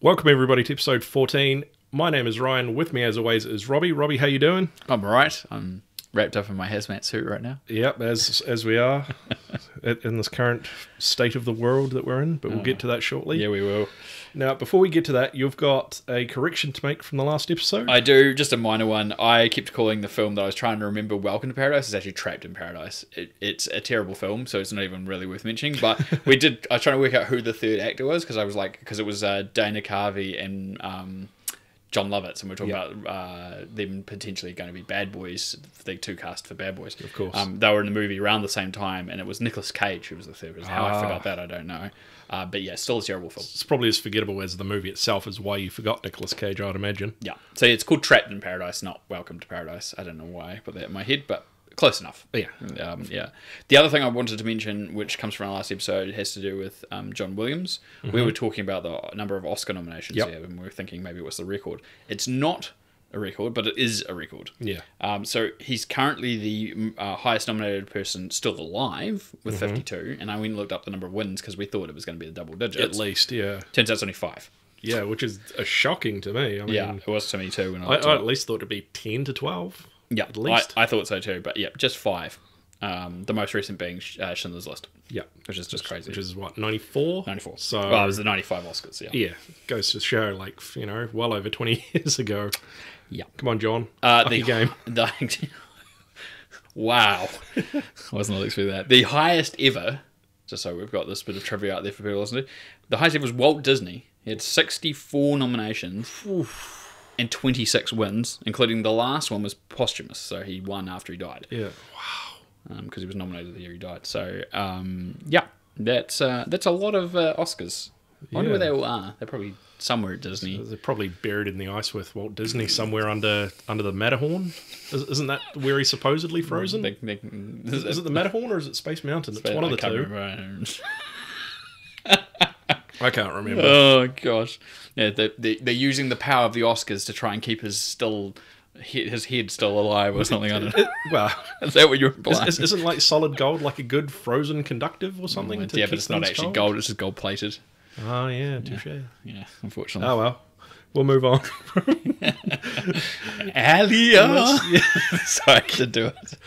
Welcome everybody to episode 14. My name is Ryan. With me as always is Robbie. Robbie, how you doing? I'm alright. I'm wrapped up in my hazmat suit right now. Yep, as we are in this current state of the world that we're in, but we'll get to that shortly. Yeah, we will. Now, before we get to that, you've got a correction to make from the last episode. I do, just a minor one. I kept calling the film that I was trying to remember Welcome to Paradise. It's actually Trapped in Paradise. It's a terrible film, so it's not even really worth mentioning. But I was trying to work out who the third actor was, because it was Dana Carvey and John Lovitz, and we're talking about them potentially going to be bad boys, the two cast for Bad Boys. Of course. They were in the movie around the same time, and it was Nicolas Cage who was the third. How I forgot that, I don't know. But yeah, still a terrible film. It's probably as forgettable as the movie itself is why you forgot Nicolas Cage, I'd imagine. Yeah. So it's called Trapped in Paradise, not Welcome to Paradise. I don't know why I put that in my head, but close enough. Yeah. Yeah. The other thing I wanted to mention, which comes from our last episode, has to do with John Williams. Mm-hmm. We were talking about the number of Oscar nominations here, and we were thinking maybe what's the record. It's not a record, but it is a record. Yeah. So he's currently the highest nominated person still alive with 52, and I went and looked up the number of wins because we thought it was going to be the double digits. At least, yeah. Turns out it's only 5. Yeah, which is shocking to me. I mean, yeah, it was to me too. When I at least thought it'd be 10 to 12. Yeah, at least. I thought so too, but yeah, just 5. The most recent being Schindler's List. Yeah. Which is just crazy. Which is what, 94? 94. So, well, it was the 95 Oscars, yeah. Yeah, goes to show, well over 20 years ago. Yeah. Come on, John. Lucky game. Wow. I wasn't expecting that. The highest ever, just so we've got this bit of trivia out there for people to listen to, the highest ever was Walt Disney. He had 64 nominations and 26 wins, including the last one was posthumous, so he won after he died. Yeah. Wow. Because he was nominated the year he died. So, yeah, that's a lot of Oscars. I wonder where they all are. They're probably somewhere at Disney. So they're probably buried in the ice with Walt Disney somewhere under the Matterhorn. Isn't that where he's supposedly frozen? Is it the Matterhorn or is it Space Mountain? It's one of the two. I can't remember. Oh gosh, yeah, they're using the power of the Oscars to try and keep his head still alive or something. I don't know. Well, is that what you're implying? Isn't like solid gold like a good frozen conductive or something? Yeah, but it's not actually gold. It's just gold plated. Oh yeah, touche. Yeah, unfortunately. Oh well, we'll move on. Alia. Sorry, I should do it.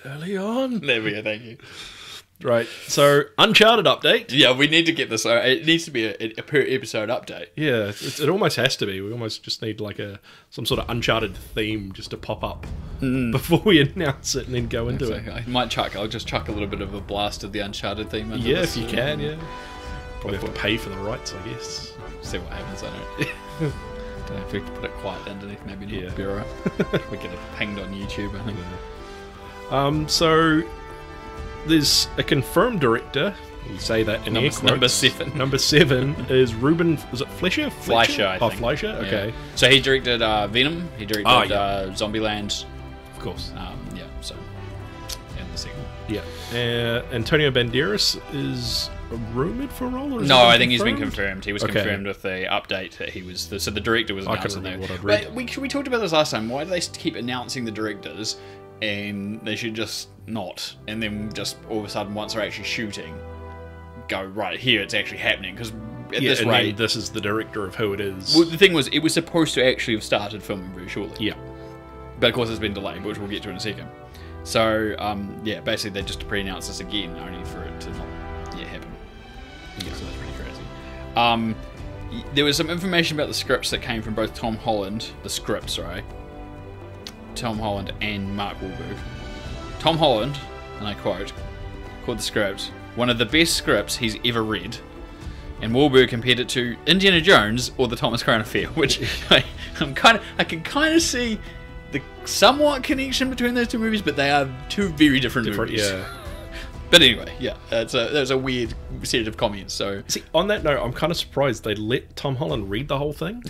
Early on. There we go. Thank you. Right, so Uncharted update. Yeah, we need to get this. It needs to be a per episode update. Yeah, it almost has to be. We almost just need like some sort of Uncharted theme just to pop up before we announce it and then go into it. I'll just chuck a little bit of a blast of the Uncharted theme. Yeah, if you can. Yeah, probably have to pay for the rights, I guess. See what happens. I don't know if we can put it quiet underneath. Maybe not. Yeah. Be alright. We get it pinged on YouTube, I think. Yeah. So there's a confirmed director. We say that in air quotes. Number 7. Number 7 is Ruben. Was it Fleischer? Fleischer, I think. Fleischer. Okay. Yeah. So he directed Venom. He directed Zombieland. Of course. Yeah. So, and the sequel. Yeah. Antonio Banderas is rumored for a role. Or no, I think he's been confirmed. He was confirmed with the update that he was. So the director was announced. I can't remember what I'd read. We talked about this last time. Why do they keep announcing the directors? And they should just not, and then just all of a sudden, once they're actually shooting, go right here. It's actually happening because at this rate, this is the director of who it is. Well, the thing was, it was supposed to actually have started filming very shortly. Yeah, but of course, it's been delayed, which we'll get to in a second. So, yeah, basically, they just pre-announced this again, only for it to not yet happen. Yeah, so that's pretty crazy. There was some information about the scripts that came from both Tom Holland, Tom Holland and Mark Wahlberg. Tom Holland, and I quote, called the script one of the best scripts he's ever read, and Wahlberg compared it to Indiana Jones or the Thomas Crown Affair, which I can kind of see the somewhat connection between those two movies, but they are two very different movies. Yeah. But anyway, yeah, that's a weird set of comments. So, see, on that note, I'm kind of surprised they let Tom Holland read the whole thing.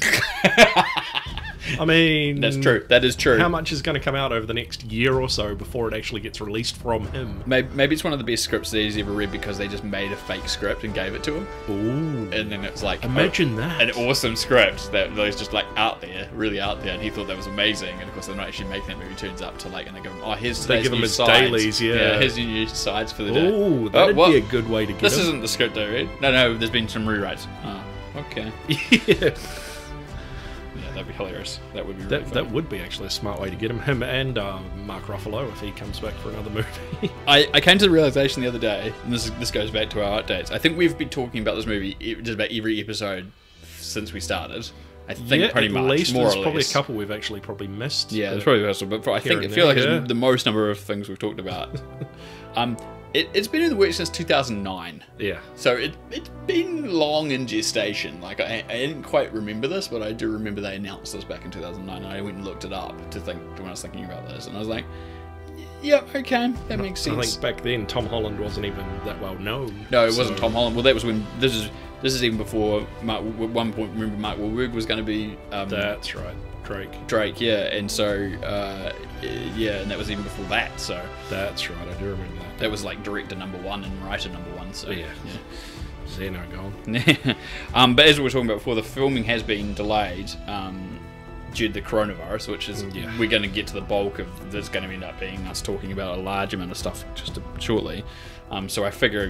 I mean, that's true. That is true. How much is going to come out over the next year or so before it actually gets released from him? Maybe it's one of the best scripts that he's ever read because they just made a fake script and gave it to him. Ooh. And then it's like, imagine that. An awesome script that was just like out there, really out there, and he thought that was amazing. And of course, they're not actually making that movie. Turns up to like, and they give him, here's they give him his sides. dailies, yeah. Here's your new sides for the day. Ooh, that'd be a good way to get This isn't the script I read. No, there's been some rewrites. Okay. Yeah. Yeah, that'd be hilarious. That would be that would be actually a smart way to get him and Mark Ruffalo if he comes back for another movie. I came to the realization the other day, and this goes back to our updates. I think we've been talking about this movie just about every episode since we started. I think pretty much. Least, more there's or probably less. a couple we've actually probably missed. Yeah, there's probably a but I think it feels like it's the most number of things we've talked about. It's been in the works since 2009. Yeah. So it's been long in gestation. Like, I didn't quite remember this, but I do remember they announced this back in 2009, and I went and looked it up when I was thinking about this, and I was like, yeah, okay, that makes sense. I think back then Tom Holland wasn't even that well known. No, it wasn't Tom Holland. Well, that was when... This is even before... at one point, remember Mark Wahlberg was going to be... That's right. Drake, yeah, and so, yeah, and that was even before that, so... That's right, I do remember that. That was like director number one and writer number one, so... Yeah. Xeno gone. But as we were talking about before, the filming has been delayed due to the coronavirus, which is... We're going to get to the bulk of... There's going to end up being us talking about a large amount of stuff just shortly. So I figure,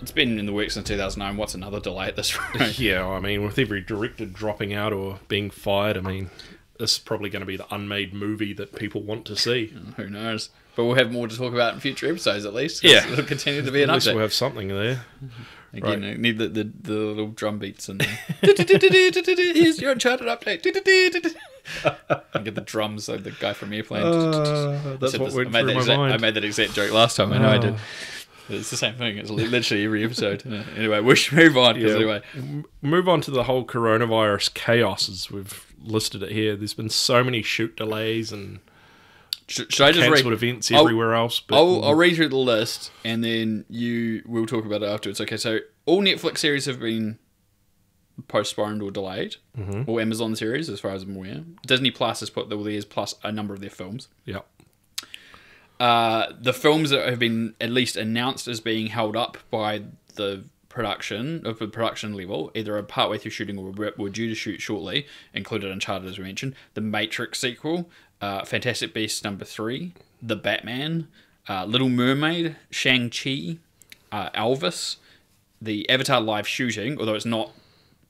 it's been in the works since 2009. What's another delay at this rate? Yeah, I mean, with every director dropping out or being fired, I mean, this is probably going to be the unmade movie that people want to see. Who knows? But we'll have more to talk about in future episodes, at least. Yeah. It'll continue to be an update. At least update. we'll have something there. Again, right. I need the little drum beats and here's your Uncharted update. I get the drums like the guy from Airplane. That's what went through my mind. I made that exact joke last time. I know I did. It's the same thing. It's literally every episode. Anyway, we should move on. Anyway, move on to the whole coronavirus chaos as we've listed it here. There's been so many shoot delays and should I just cancelled events everywhere else. But I'll read through the list and then we'll talk about it afterwards. Okay, so all Netflix series have been postponed or delayed. Mm-hmm. All Amazon series, as far as I'm aware. Disney Plus has put all theirs plus a number of their films. Yep. The films that have been at least announced as being held up by the production level, either are partway through shooting or were due to shoot shortly, included Uncharted, as we mentioned, the Matrix sequel, Fantastic Beasts #3, The Batman, Little Mermaid, Shang-Chi, Elvis, the Avatar live shooting, although it's not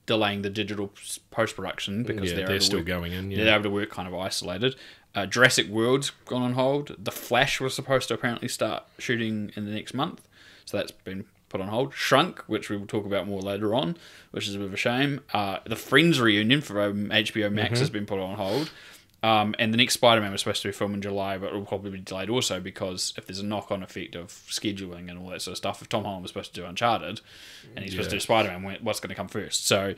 delaying the digital post-production because they're still going in. They're able to work kind of isolated. Jurassic World's gone on hold. The Flash was supposed to apparently start shooting in the next month, so that's been put on hold. Shrunk, which we will talk about more later on, which is a bit of a shame. The Friends reunion for HBO Max has been put on hold. And the next Spider-Man was supposed to be filmed in July, but it will probably be delayed also because if there's a knock-on effect of scheduling and all that sort of stuff, if Tom Holland was supposed to do Uncharted and he's supposed to do Spider-Man, what's going to come first? So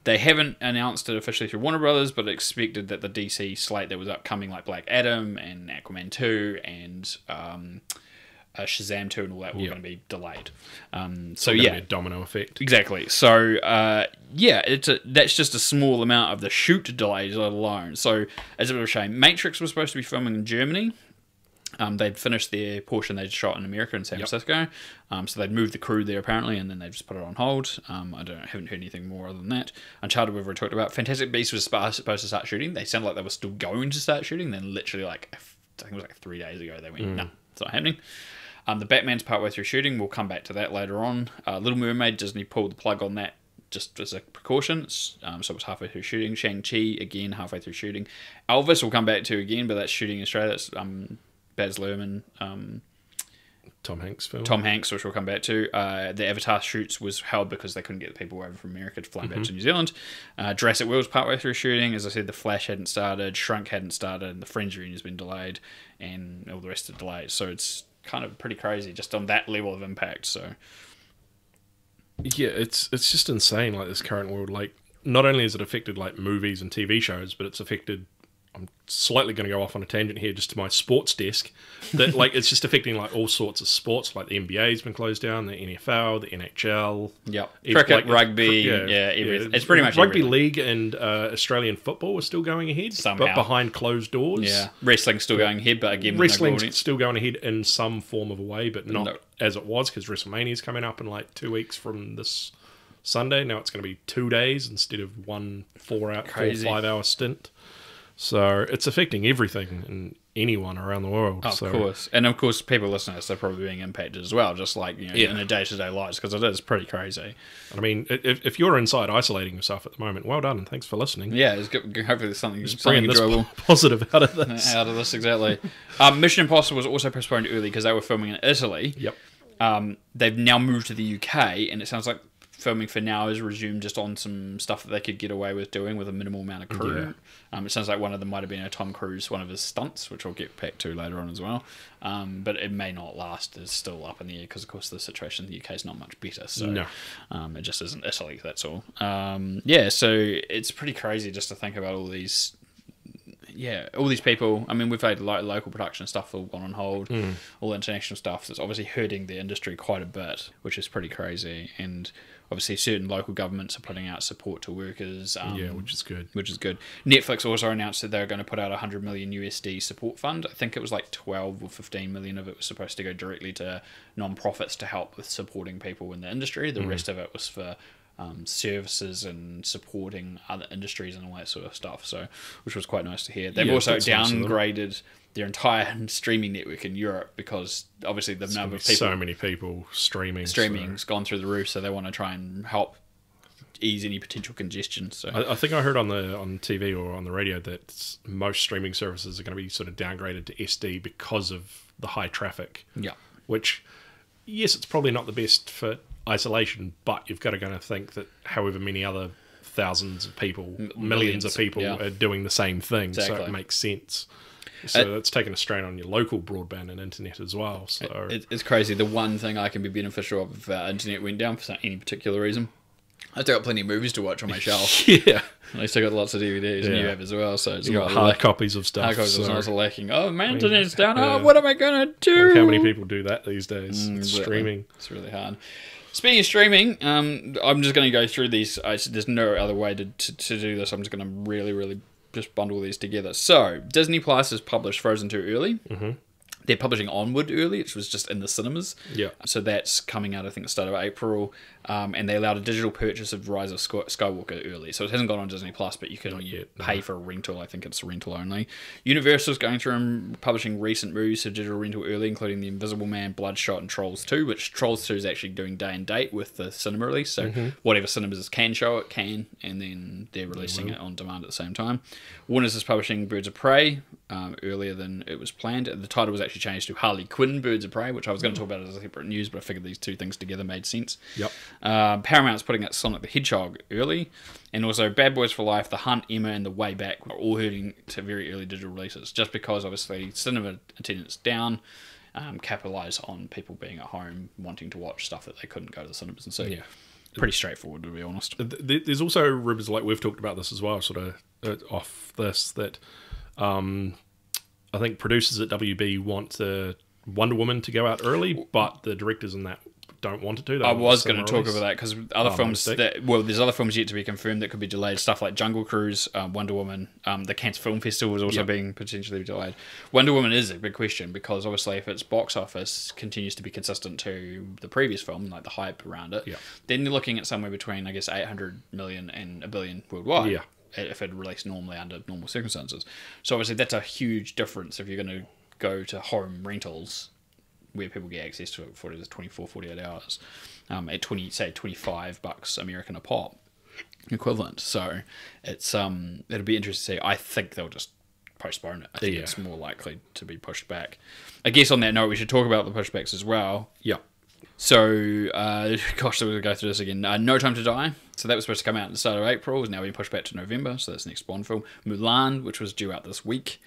they haven't announced it officially through Warner Brothers, but expected that the DC slate that was upcoming, like Black Adam and Aquaman 2 and Shazam 2 and all that, were going to be delayed. So be a domino effect. Exactly. So that's just a small amount of the shoot delays alone. So it's a bit of a shame. Matrix was supposed to be filming in Germany. They'd finished their portion they'd shot in America in San Francisco. So they'd moved the crew there apparently, and then they just put it on hold. I haven't heard anything more other than that. Uncharted we've already talked about. Fantastic Beasts was supposed to start shooting. They sounded like they were still going to start shooting. Then literally I think it was 3 days ago they went, no, it's not happening. The Batman's partway through shooting. We'll come back to that later on. Little Mermaid, Disney pulled the plug on that just as a precaution. So it was halfway through shooting. Shang-Chi, again, halfway through shooting. Elvis we'll come back to again, but that's shooting in Australia. That's Baz Luhrmann. Tom Hanks film. Tom Hanks, which we'll come back to. The Avatar shoots was held because they couldn't get the people over from America to fly back to New Zealand. Jurassic World was partway through shooting. As I said, The Flash hadn't started. Shrunk hadn't started. And the Friends reunion has been delayed. And all the rest are delayed. So it's kind of pretty crazy just on that level of impact. So yeah, it's just insane, like this current world. Like, not only has it affected like movies and TV shows, but it's affected, I'm slightly going to go off on a tangent here just to my sports desk, that like it's just affecting like all sorts of sports. Like the NBA's been closed down, the NFL, the NHL, cricket, rugby, everything. It's pretty much rugby everything. league and Australian football are still going ahead, somehow, but behind closed doors. Yeah, wrestling's still going ahead, but again, wrestling's still going ahead in some form of a way, but not as it was, because WrestleMania's coming up in like 2 weeks from this Sunday. Now it's going to be 2 days instead of 4 or 5 hour stint. So it's affecting everything, and anyone around the world. Of course. And of course, people listening to this are probably being impacted as well, just like, in their day-to-day lives, because it is pretty crazy. I mean, if you're inside isolating yourself at the moment, well done and thanks for listening. Yeah, it's good. Hopefully there's something This enjoyable. positive out of this. Out of this, exactly. Mission Impossible was also postponed early because they were filming in Italy. Yep. They've now moved to the UK, and it sounds like filming for now is resumed just on some stuff that they could get away with doing with a minimal amount of crew. It sounds like one of them might have been a Tom Cruise, one of his stunts, which I'll get back to later on as well. But it may not last. It's still up in the air because, of course, the situation in the UK is not much better. So No. It just isn't Italy, that's all. So it's pretty crazy just to think about all these people. I mean, we've had local production stuff all gone on hold, all international stuff. So it's obviously hurting the industry quite a bit, which is pretty crazy. And obviously, certain local governments are putting out support to workers. Which is good. Netflix also announced that they're going to put out $100 million USD support fund. I think it was like 12 or 15 million of it was supposed to go directly to non-profits to help with supporting people in the industry. The rest of it was for services and supporting other industries and all that sort of stuff. So, which was quite nice to hear. They've also downgraded their entire streaming network in Europe because obviously the number of people, so many people streaming's gone through the roof. So they want to try and help ease any potential congestion. So I think I heard on TV or on the radio that most streaming services are going to be sort of downgraded to SD because of the high traffic. Yeah. Which, yes, it's probably not the best for isolation, but you've got to kind of think that however many other thousands of people, millions of people are doing the same thing, so it makes sense. So that's taking a strain on your local broadband and internet as well. So it's crazy. The one thing I can be beneficial of if our internet went down for any particular reason, I still got plenty of movies to watch on my shelf. I still got lots of DVDs, and you have as well. So it's got hard copies of stuff. Hard copies are also lacking. Oh, my internet's down. Oh, what am I gonna do? Like how many people do that these days? Streaming. It's really hard. Speaking of streaming, I'm just going to go through these. There's no other way to do this. I'm just going to really just bundle these together. So, Disney Plus has published Frozen 2 early. Mm-hmm. They're publishing Onward early, which was just in the cinemas. Yeah. So that's coming out, I think, the start of April. And they allowed a digital purchase of Rise of Skywalker early. So it hasn't gone on Disney Plus, but you can pay for a rental. I think it's rental only. Universal's going through and publishing recent movies for digital rental early, including The Invisible Man, Bloodshot, and Trolls 2, which Trolls 2 is actually doing day and date with the cinema release. So whatever cinemas can show it, can, and then they're releasing it on demand at the same time. Warner's is publishing Birds of Prey earlier than it was planned. The title was actually changed to Harley Quinn Birds of Prey, which I was going to talk about as a separate news, but I figured these two things together made sense. Yep. Paramount's putting out Sonic the Hedgehog early, and also Bad Boys for Life, The Hunt, Emma, and The Way Back are all heading to very early digital releases, just because obviously cinema attendance down, capitalise on people being at home wanting to watch stuff that they couldn't go to the cinemas and see. Yeah. Pretty straightforward, to be honest. There's also rumours, like we've talked about this as well, sort of off this, that I think producers at WB want Wonder Woman to go out early, but the directors in that don't want it to. I was going to talk about that because other films there's other films yet to be confirmed that could be delayed. Stuff like Jungle Cruise, Wonder Woman, the Cannes Film Festival is also being potentially delayed. Wonder Woman is a big question because obviously if its box office continues to be consistent to the previous film, like the hype around it, then you're looking at somewhere between, I guess, 800 million and $1 billion worldwide. Yeah. If it released normally under normal circumstances. So obviously that's a huge difference if you're going to go to home rentals where people get access to it for 24, 48 hours at $25 American a pop equivalent. So it's it'll be interesting to see. I think they'll just postpone it. I think it's more likely to be pushed back. I guess on that note, we should talk about the pushbacks as well. Yeah. So, so we'll go through this again. No Time to Die. So that was supposed to come out at the start of April. Is now being pushed back to November. So that's the next Bond film. Mulan, which was due out this week,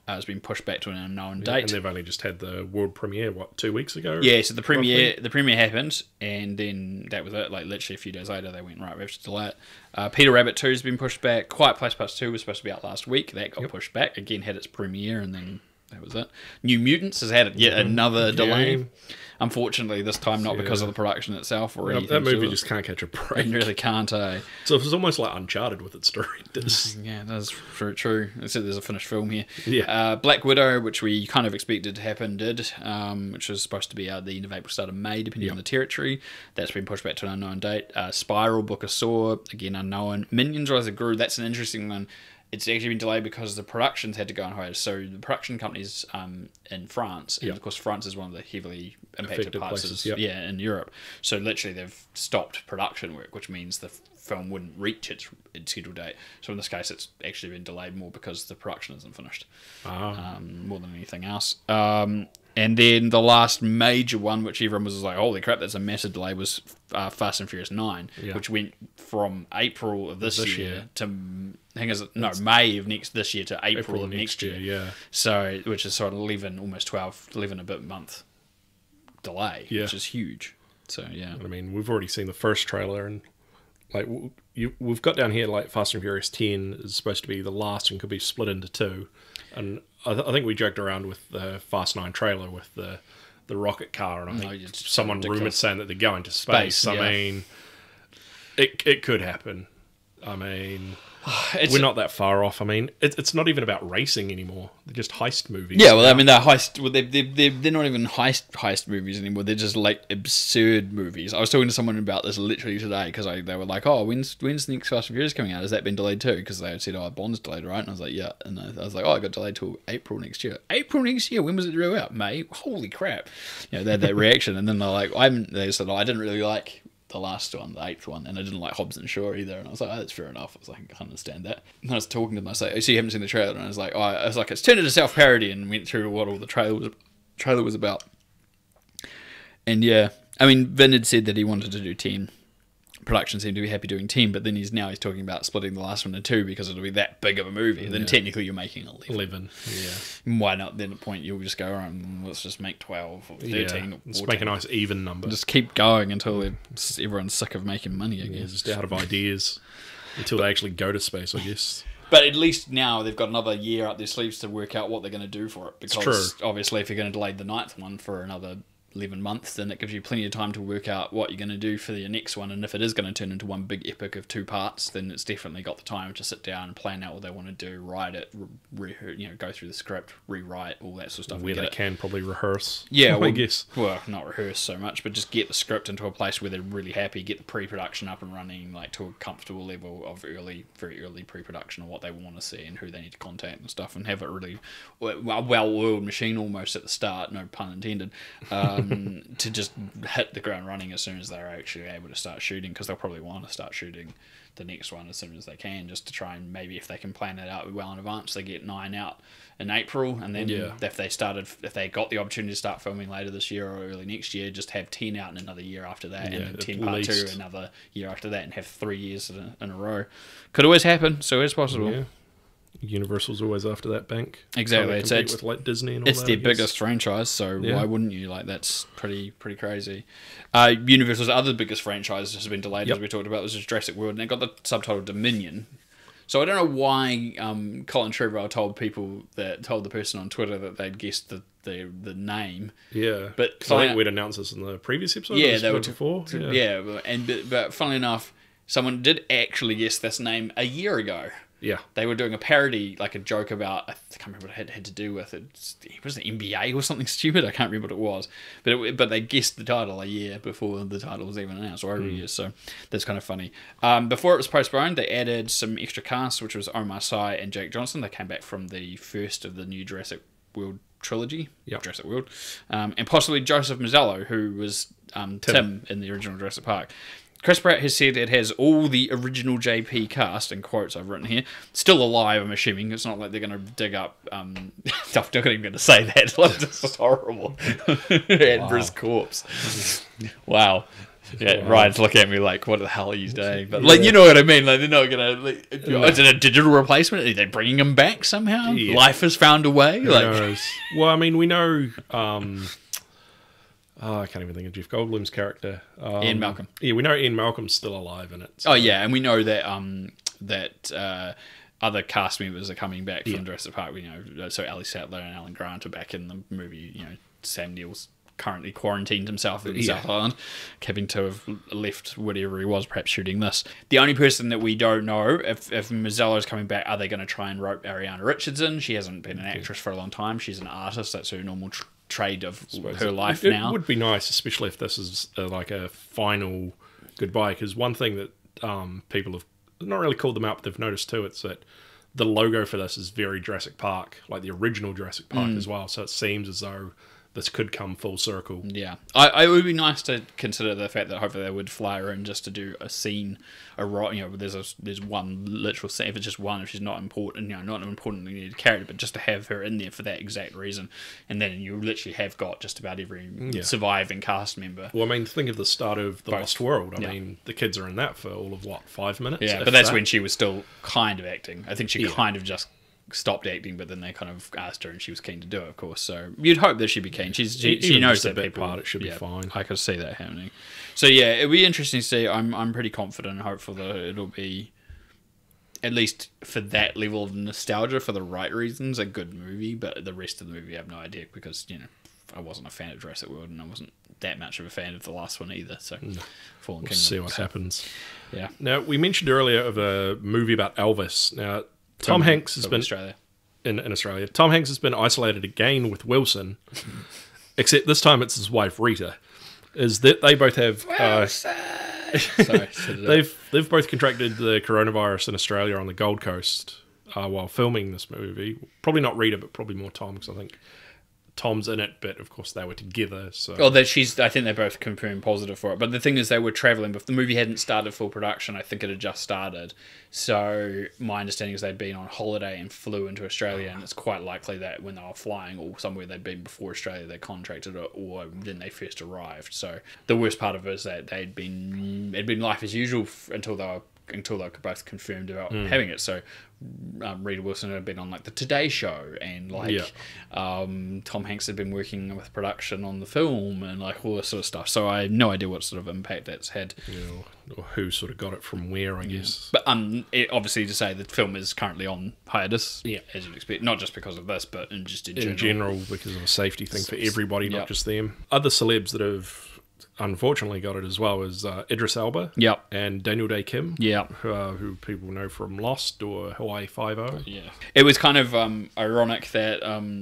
has been pushed back to an unknown date. And they've only just had the world premiere, 2 weeks ago? Yeah, so the premiere happened, and then that was it. Like, literally a few days later, they went, right, we have to delay it. Peter Rabbit 2 has been pushed back. Quiet Place Part 2 was supposed to be out last week. That got pushed back. Again, had its premiere, and then that was it. New Mutants has had yet another delay. Unfortunately, this time not because of the production itself or anything. That movie just can't catch a break. It really can't, eh? So it's almost like Uncharted with its directors. Yeah, that's true. Except there's a finished film here. Yeah. Black Widow, which we kind of expected to happen, which was supposed to be out the end of April, start of May, depending on the territory. That's been pushed back to an unknown date. Spiral, Book of Saw, again unknown. Minions Rise of Gru, that's an interesting one. it's actually been delayed because the productions had to go on hiatus. So the production companies in France, and of course France is one of the heavily impacted parts places, in Europe. So literally they've stopped production work, which means the film wouldn't reach its scheduled date. So in this case, it's actually been delayed more because the production isn't finished, more than anything else. And then the last major one, which everyone was like, holy crap, that's a massive delay, was Fast and Furious 9, which went from April of this year to, May of this year to April of next year. Yeah. So, which is sort of 11 a bit month delay, which is huge. So, yeah. I mean, we've already seen the first trailer, and like we've got down here, like Fast and Furious 10 is supposed to be the last and could be split into two. And I think we joked around with the Fast 9 trailer with the rocket car, and I think someone rumoured saying that they're going to space. I mean, it could happen. I mean, we're not that far off. I mean, it's not even about racing anymore. They're just heist movies. Yeah, well, I mean, they're heist. Well, they're not even heist movies anymore. They're just like absurd movies. I was talking to someone about this literally today because they were like, "Oh, when's the next Fast and Furious coming out? Has that been delayed too?" Because they had said, "Oh, Bond's delayed, right?" And I was like, "Yeah," and I was like, "Oh, it got delayed till April next year." April next year? When was it due out? May? Holy crap! You know, they had that reaction, and then they're like, They said, "Oh, I didn't really like the last one, the 8th one, and I didn't like Hobbs and Shaw either." And I was like, "Oh, that's fair enough." I was like, "I can understand that." And I was talking to them, I was like, "Oh, so you haven't seen the trailer?" And I was like, "It's turned into self-parody," and went through what all the trailer was about. And yeah, I mean, Vin had said that he wanted to do 10. Production seemed to be happy doing 10, but then he's talking about splitting the last one in 2 because it'll be that big of a movie. And then technically you're making 11. Yeah. Why not? Then at the point you'll just go, all right, let's just make 12 or 13 or 14. Let's make a nice even number. Just keep going until everyone's sick of making money, I guess. Yeah, just out of ideas until they actually go to space, I guess. But at least now they've got another year up their sleeves to work out what they're going to do for it. Because obviously if you're going to delay the 9th one for another 11 months, then it gives you plenty of time to work out what you're going to do for your next one. And if it is going to turn into one big epic of 2 parts, then it's definitely got the time to sit down and plan out what they want to do, write it, go through the script, rewrite, all that sort of stuff. Where they can probably rehearse. Yeah, I guess. Well, not rehearse so much, but just get the script into a place where they're really happy, get the pre-production up and running, like to a comfortable level of very early pre-production of what they want to see and who they need to contact and stuff, and have it really well-oiled machine almost at the start, no pun intended, to just hit the ground running as soon as they're actually able to start shooting, because they'll probably want to start shooting the next one as soon as they can, just to try and maybe if they can plan it out well in advance, they get 9 out in April, and then if they got the opportunity to start filming later this year or early next year, just have 10 out in another year after that, and then 10 part 2 another year after that, and have 3 years in a row. Could always happen, so it's possible. Yeah. Universal's always after that bank. Exactly, it's with like Disney and all it's that, their biggest franchise, so why wouldn't you? Like, that's pretty crazy. Universal's other biggest franchise has been delayed, as we talked about. This is Jurassic World, and it got the subtitle Dominion. So I don't know why Colin Trevorrow told the person on Twitter that they'd guessed the name. Yeah, but I think we'd announced this in the previous episode. Yeah, they were before. But funnily enough, someone did actually guess this name a year ago. Yeah. They were doing a parody, like a joke about, I can't remember what it had to do with. It was an NBA or something stupid. I can't remember what it was. But they guessed the title a year before the title was even announced, or over a year, so that's kind of funny. Before it was postponed, they added some extra cast, which was Omar Sy and Jake Johnson. They came back from the first of the new Jurassic World trilogy, Jurassic World, and possibly Joseph Mazzello, who was Tim in the original Jurassic Park. Chris Pratt has said it has all the original JP cast, in quotes I've written here, still alive, I'm assuming. It's not like they're going to dig up... I'm not even going to say that. This is horrible. Edinburgh's corpse. Wow. Yeah, Ryan's looking at me like, what the hell are you doing? But, like, you know what I mean? Like, they're not going to... Like, is it a digital replacement? Are they bringing him back somehow? Yeah. Life has found a way? Who knows? Well, I mean, we know... I can't even think of Jeff Goldblum's character. Ian Malcolm. Yeah, we know Ian Malcolm's still alive in it. So. Oh, yeah, and we know that other cast members are coming back from Jurassic Park. We know, so Ali Sattler and Alan Grant are back in the movie. You know, Sam Neill's currently quarantined himself in South Island, having to have left whatever he was, perhaps shooting this. The only person that we don't know, if Mazzello's coming back, are they going to try and rope Ariana Richards in? She hasn't been an actress for a long time. She's an artist. That's her normal trade of her life now. It would be nice, especially if this is like a final goodbye, because one thing that people have not really called them out, but they've noticed too, it's that the logo for this is very Jurassic Park, like the original Jurassic Park as well. So it seems as though this could come full circle. Yeah, it would be nice to consider the fact that hopefully they would fly her in just to do a scene, there's one literal scene. If it's just one, if she's not important, not an importantly needed character, but just to have her in there for that exact reason, and then you literally have got just about every surviving cast member. Well, I mean, think of the start of The Lost World. I mean, the kids are in that for all of 5 minutes? Yeah, but that's when she was still kind of acting. I think she kind of just stopped acting, but then they kind of asked her, and she was keen to do it, of course. So you'd hope that she'd be keen. She knows that people part. It should be fine. I could see that happening. So yeah, it'll be interesting to see. I'm pretty confident and hopeful that it'll be, at least for that level of nostalgia, for the right reasons, a good movie. But the rest of the movie, I have no idea, because I wasn't a fan of Jurassic World, and I wasn't that much of a fan of the last one either. So Fallen Kingdom. We'll see what happens. Yeah. Now, we mentioned earlier of a movie about Elvis. Now, Tom Hanks has been Australia. In Australia. Tom Hanks has been isolated again with Wilson, except this time it's his wife Rita. Is that they both have Sorry, they've both contracted the coronavirus in Australia on the Gold Coast while filming this movie. Probably not Rita, but probably more Tom, because I think Tom's in it, but of course they were together. So, I think they both confirmed positive for it. But the thing is, they were travelling, but the movie hadn't started full production. I think it had just started. So my understanding is they'd been on holiday and flew into Australia, and it's quite likely that when they were flying or somewhere they'd been before Australia, they contracted it, or then they first arrived. So the worst part of it is that it'd been life as usual until they were both confirmed about having it. So Rita Wilson had been on like the Today Show, and Tom Hanks had been working with production on the film, and like all this sort of stuff. So I have no idea what sort of impact that's had, or who sort of got it from where, I guess. But obviously, to say the film is currently on hiatus, as you'd expect, not just because of this, but in general, because of a safety thing for everybody, not just them. Other celebs that have unfortunately got it as well as Idris Elba and Daniel Day Kim, who people know from Lost or Hawaii Five-0. It was kind of ironic that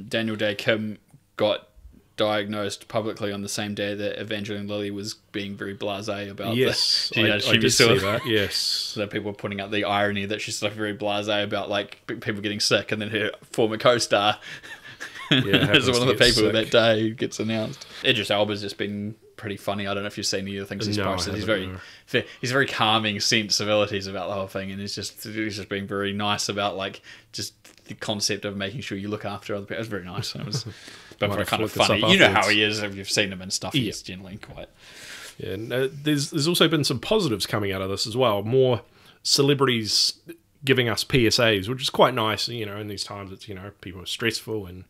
Daniel Day Kim got diagnosed publicly on the same day that Evangeline Lilly was being very blasé about I did see that. Yes, so that people were putting up the irony that she's like very blasé about like people getting sick, and then her former co-star is one of the people that day who gets announced. Idris Elba's just been pretty funny. I don't know if you've seen any of the things he's posted. He's very calming sensibilities about the whole thing, and he's just being very nice about like just the concept of making sure you look after other people. It was very nice. It was but kind of funny. You know how he is. If you've seen him and stuff, he's generally quite. Yeah, there's also been some positives coming out of this as well. More celebrities giving us PSAs, which is quite nice. In these times, it's people are stressful and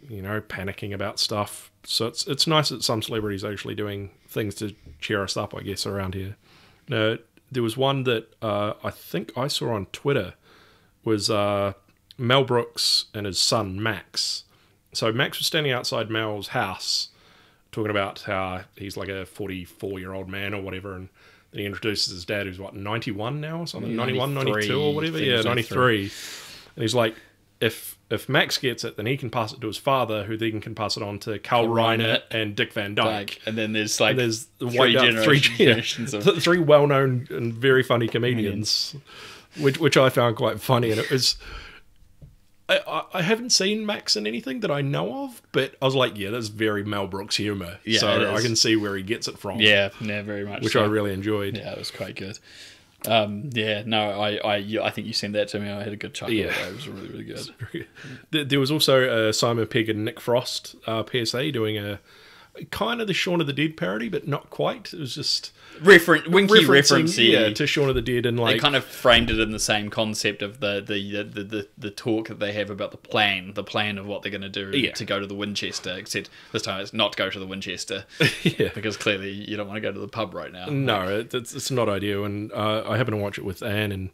panicking about stuff. So it's nice that some celebrities are actually doing things to cheer us up, I guess, around here. Now, there was one that I think I saw on Twitter was Mel Brooks and his son Max. So Max was standing outside Mel's house talking about how he's like a 44-year-old man or whatever, and then he introduces his dad, who's 91 now or something, 91, 92 or whatever, 93. And he's like, if Max gets it, then he can pass it to his father, who then can pass it on to Carl Reiner and Dick Van Dyke. And then there's like three generations of three well-known and very funny comedians, which I found quite funny. And it was, I haven't seen Max in anything that I know of, but I was like, that's very Mel Brooks humour. Yeah, so I can see where he gets it from. Yeah, very much. Which I really enjoyed. Yeah, it was quite good. I think you sent that to me. I had a good chuckle. Yeah, it was really, really good. There was also Simon Pegg and Nick Frost PSA doing a kind of the Shaun of the Dead parody, but not quite. It was just referencing to Shaun of the Dead, and like they kind of framed it in the same concept of the talk that they have about the plan of what they're going to do to go to the Winchester. Except this time it's not to go to the Winchester, because clearly you don't want to go to the pub right now. No, it's not ideal. And I happened to watch it with Anne, and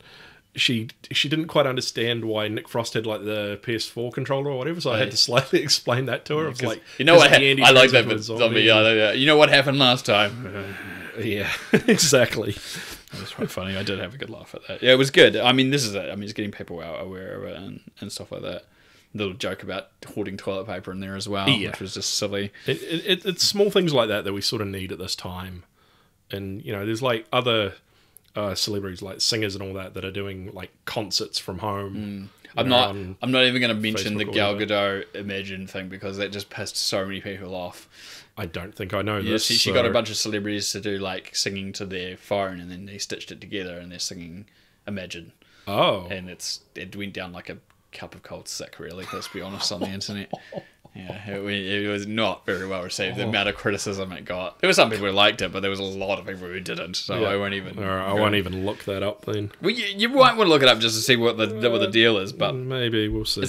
she didn't quite understand why Nick Frost had like the PS4 controller or whatever, so I had to slightly explain that to her. It was like, I like that bit. You know what happened last time? Yeah, exactly. It was quite funny. I did have a good laugh at that. Yeah, it was good. I mean, this is it. I mean, it's getting people aware of it and stuff like that. Little joke about hoarding toilet paper in there as well, which was just silly. It's small things like that we sort of need at this time. And, there's like other celebrities like singers and all that are doing like concerts from home. I'm not even going to mention Facebook the or Gal whatever. Gadot Imagine thing because that just pissed so many people off. I don't think I know Yeah, this. she got a bunch of celebrities to do like singing to their phone, and then they stitched it together, and they're singing Imagine, Oh, and it went down like a cup of cold sick. Really, let's be honest, on the internet. Yeah, it was not very well received. The amount of criticism it got. There were some people who liked it, but there was a lot of people who didn't. So I won't even. All right, I won't even look that up then. Well, you might want to look it up just to see what the deal is, but Maybe we'll see.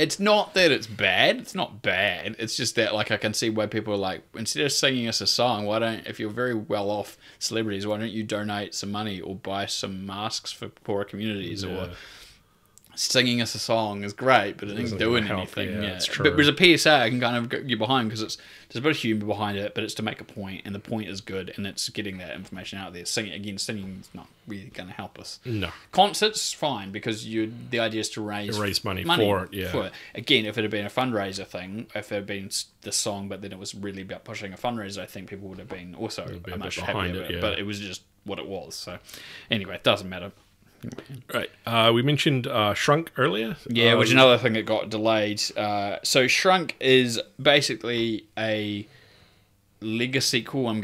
it's not that it's bad. It's not bad. It's just that like I can see why people are like, instead of singing us a song, if you're very well off celebrities, why don't you donate some money or buy some masks for poorer communities or. Singing us a song is great, but it ain't doing anything. Yeah, it's true. But there's a PSA I can kind of get behind because there's a bit of humour behind it, but it's to make a point, and the point is good, and it's getting that information out there. Singing's not really going to help us. No. Concerts, fine, because the idea is to raise money for it. Yeah. Again, if it had been a fundraiser thing, if it had been the song, but then it was really about pushing a fundraiser, I think people would have been also much happier with it. But it was just what it was. So anyway, it doesn't matter. Right. We mentioned Shrunk earlier. Yeah, which is another thing that got delayed. So Shrunk is basically a Lego sequel. I'm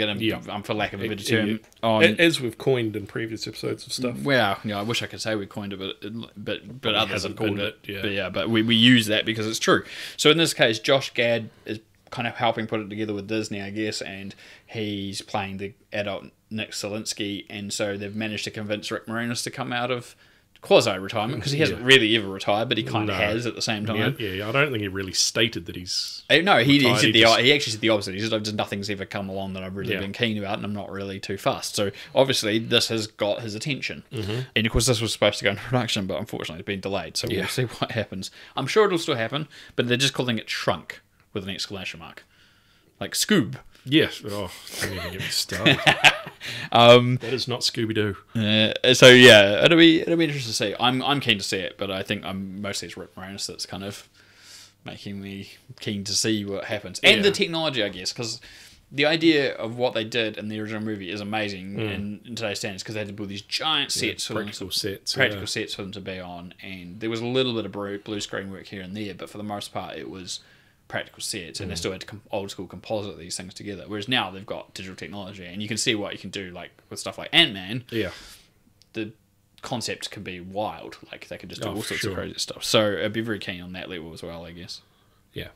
for lack of a better term. As we've coined in previous episodes of stuff. Well, I wish I could say we coined it, but others have called it. Yeah. But we use that because it's true. So in this case, Josh Gad is kind of helping put it together with Disney, I guess, and he's playing the adult Nick Solinsky, and so they've managed to convince Rick Moranis to come out of quasi-retirement because he hasn't really ever retired, but he kind of has at the same time. Yeah, I don't think he really stated that he's. No, he actually said the opposite. He said, "Just nothing's ever come along that I've really been keen about, and I'm not really too fussed." So obviously, this has got his attention, and of course, this was supposed to go into production, but unfortunately, it's been delayed. So we'll see what happens. I'm sure it'll still happen, but they're just calling it Shrunk with an exclamation mark, like Scoob. Yes. Oh, don't even get me started. That is not Scooby Doo. So yeah, it'll be interesting to see. I'm keen to see it, but I think mostly it's Rick Moranis that's kind of making me keen to see what happens, and the technology, I guess, because the idea of what they did in the original movie is amazing in today's standards because they had to build these giant sets, practical sets for them to be on, and there was a little bit of blue screen work here and there, but for the most part it was practical sets, and they still had to old school composite these things together. Whereas now they've got digital technology, and you can see what you can do, like with stuff like Ant-Man. Yeah, the concept can be wild. Like they can just do all sorts of crazy stuff. So I'd be very keen on that level as well, I guess. Yeah.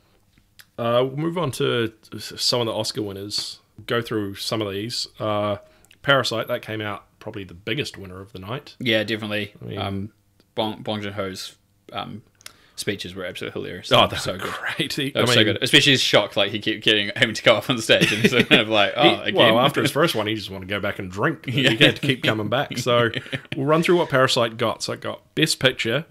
We'll move on to some of the Oscar winners. Go through some of these. Parasite, that came out probably the biggest winner of the night. Yeah, definitely. Bong Joon-ho's speeches were absolutely hilarious. Oh, that's so good. Great. So good. Especially his shock, like he kept having to go up on the stage, and so kind of like, again. Well, after his first one, he just wanted to go back and drink. He had to keep coming back. So we'll run through what Parasite got. So it got Best Picture,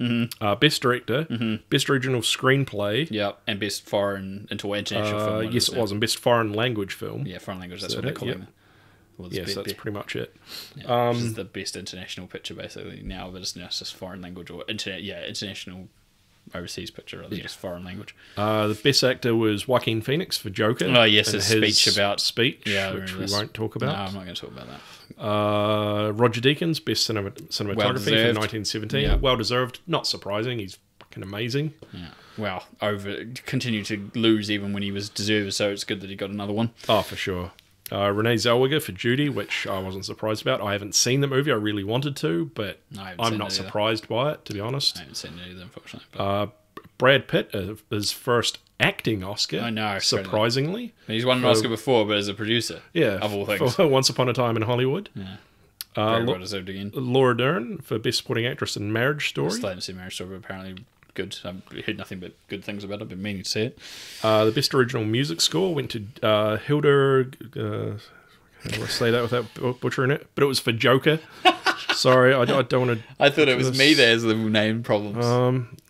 Best Director, Best Original Screenplay. And Best Foreign International Film. Yes, it was, and Best Foreign Language Film. Yeah, Foreign Language, that's what they call it. Yes, that's pretty much it. Yeah, which is the best international picture, basically, now, but it's now just foreign language or international overseas picture rather than just foreign language. The best actor was Joaquin Phoenix for Joker. Oh yes, his speech, which we won't talk about. No, I'm not going to talk about that. Roger Deakins, best cinematography for 1917. Yeah. Well deserved. Not surprising. He's fucking amazing. Yeah. Well, continued to lose even when he was deserved. So it's good that he got another one. Oh, for sure. Renee Zellweger for Judy, which I wasn't surprised about. I haven't seen the movie. I really wanted to, but I'm not surprised by it, to be honest. I haven't seen it either, unfortunately. But... Brad Pitt, his first acting Oscar. I know. Surprisingly. He's won an Oscar before, but as a producer. Yeah. Of all things. For Once Upon a Time in Hollywood. Yeah. Very well deserved again. Laura Dern for Best Supporting Actress in Marriage Story. I still haven't seen Marriage Story, but apparently good. I've heard nothing but good things about it. I've been meaning to see it. The Best Original Music Score went to Hilda... how do I say that without butchering it? But it was for Joker. Sorry, I don't want to... I thought it was me that has the name problems.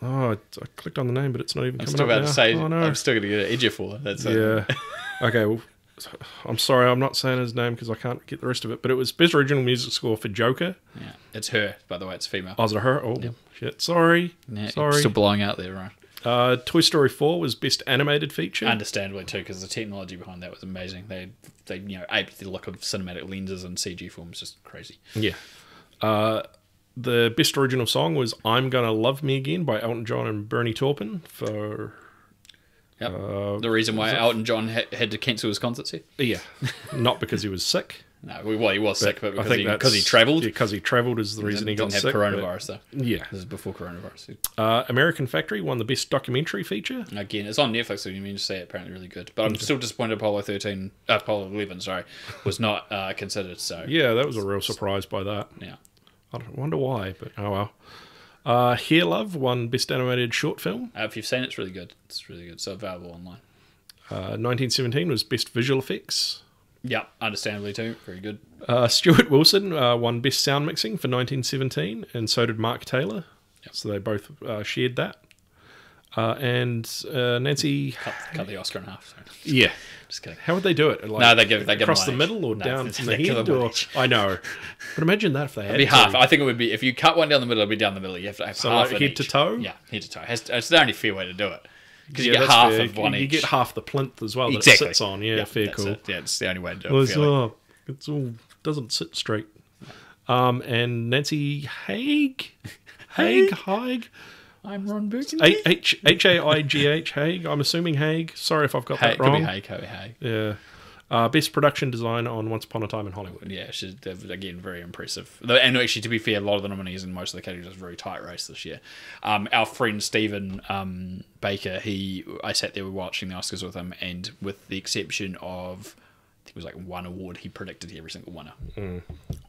I clicked on the name, but it's not even coming up now. I'm still going to get an edger for it. That's Okay, well, I'm sorry, I'm not saying his name because I can't get the rest of it, but it was Best Original Music Score for Joker. Yeah, it's her, by the way, it's female. Oh, is it her? Oh, shit, sorry. Yeah, sorry. Still blowing out there, right? Toy Story 4 was Best Animated Feature. Understandably too, because the technology behind that was amazing. They aped the look of cinematic lenses and CG films, just crazy. Yeah. The best original song was "I'm Gonna Love Me Again" by Elton John and Bernie Taupin for. Yep. The reason why Elton John had to cancel his concerts here. Yeah, not because he was sick. No, well, he was sick, but because he travelled. Yeah, because he travelled is the reason he got sick. Didn't have coronavirus, though. Yeah. This is before coronavirus. American Factory won the best documentary feature. Again, it's on Netflix, so you mean to say it, apparently really good. But I'm still disappointed Apollo 11, was not considered. So yeah, that was a real surprise by that. Yeah. I wonder why, but oh well. Here Love won best animated short film. If you've seen it, it's really good. It's really good. So available online. 1917 was best visual effects. Yeah, understandably too. Very good. Stuart Wilson won best sound mixing for 1917, and so did Mark Taylor. Yep. So they both shared that. And Nancy cut the Oscar in half. Sorry. Yeah, just kidding. How would they do it? Like, no, they give across the middle or down from the head. Or I know, but imagine that if they had it'd be half. I think it would be if you cut one down the middle, it'd be down the middle. You have to have so half like head to toe. Yeah, head to toe. It's the only fair way to do it. Because you get half of one each. You get half the plinth as well exactly. that it sits on. Yeah, fair cool. Yeah, it's the only way to do it. It's all doesn't sit straight. And Nancy Haig. I'm Ron Burgundy. Haigh. Haig. I'm assuming Haig. Sorry if I've got that wrong. Could be Haig. Yeah. Best production design on Once Upon a Time in Hollywood. Yeah, she's again very impressive. And actually, to be fair, a lot of the nominees in most of the categories was a very tight race this year. Our friend Stephen Baker, I sat there watching the Oscars with him, and with the exception of I think it was like one award, he predicted every single winner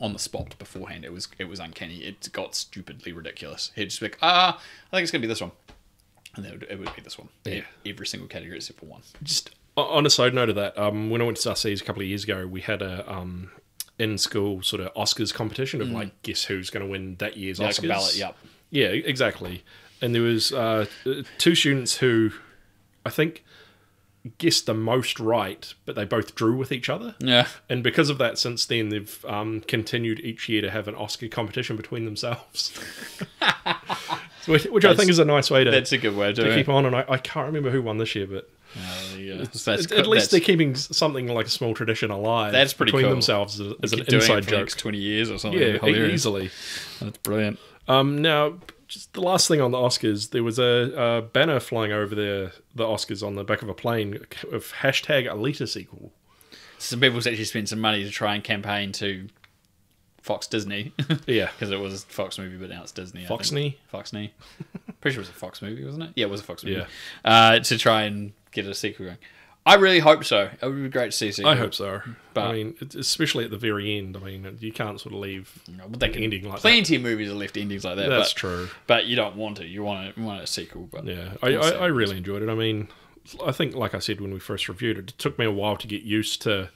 on the spot beforehand. It was uncanny. It got stupidly ridiculous. He'd just be like, I think it's gonna be this one, and then it would be this one. Yeah, every single category except for one. Just on a side note of that, when I went to Sussex a couple of years ago, we had a in-school sort of Oscars competition of like guess who's going to win that year's Oscars. Like a ballot, yep. Yeah, exactly. And there was two students who I think guessed the most right, but they both drew with each other. Yeah. And because of that, since then, they've continued each year to have an Oscar competition between themselves. Which I think is a nice way to... That's a good way to keep on. And I can't remember who won this year, but... at least they're keeping something like a small tradition alive. That's pretty between cool. themselves as an inside joke. 20 years or something. Yeah, easily. That's brilliant. Now, just the last thing on the Oscars, there was a banner flying over the Oscars on the back of a plane of hashtag Alita sequel. Some people's actually spent some money to try and campaign to Fox Disney. Yeah. Because it was a Fox movie, but now it's Disney. Foxney? Foxney. Pretty sure it was a Fox movie, wasn't it? Yeah, it was a Fox movie. Yeah. To try and get a sequel going. I really hope so. It would be great to see a sequel. I hope so. But, I mean, especially at the very end. I mean, you can't sort of leave but they ending like that. Plenty of movies are left endings like that. That's true. But you don't want to. You want a sequel. But yeah, I really enjoyed it. I mean, I think, like I said when we first reviewed it, it took me a while to get used to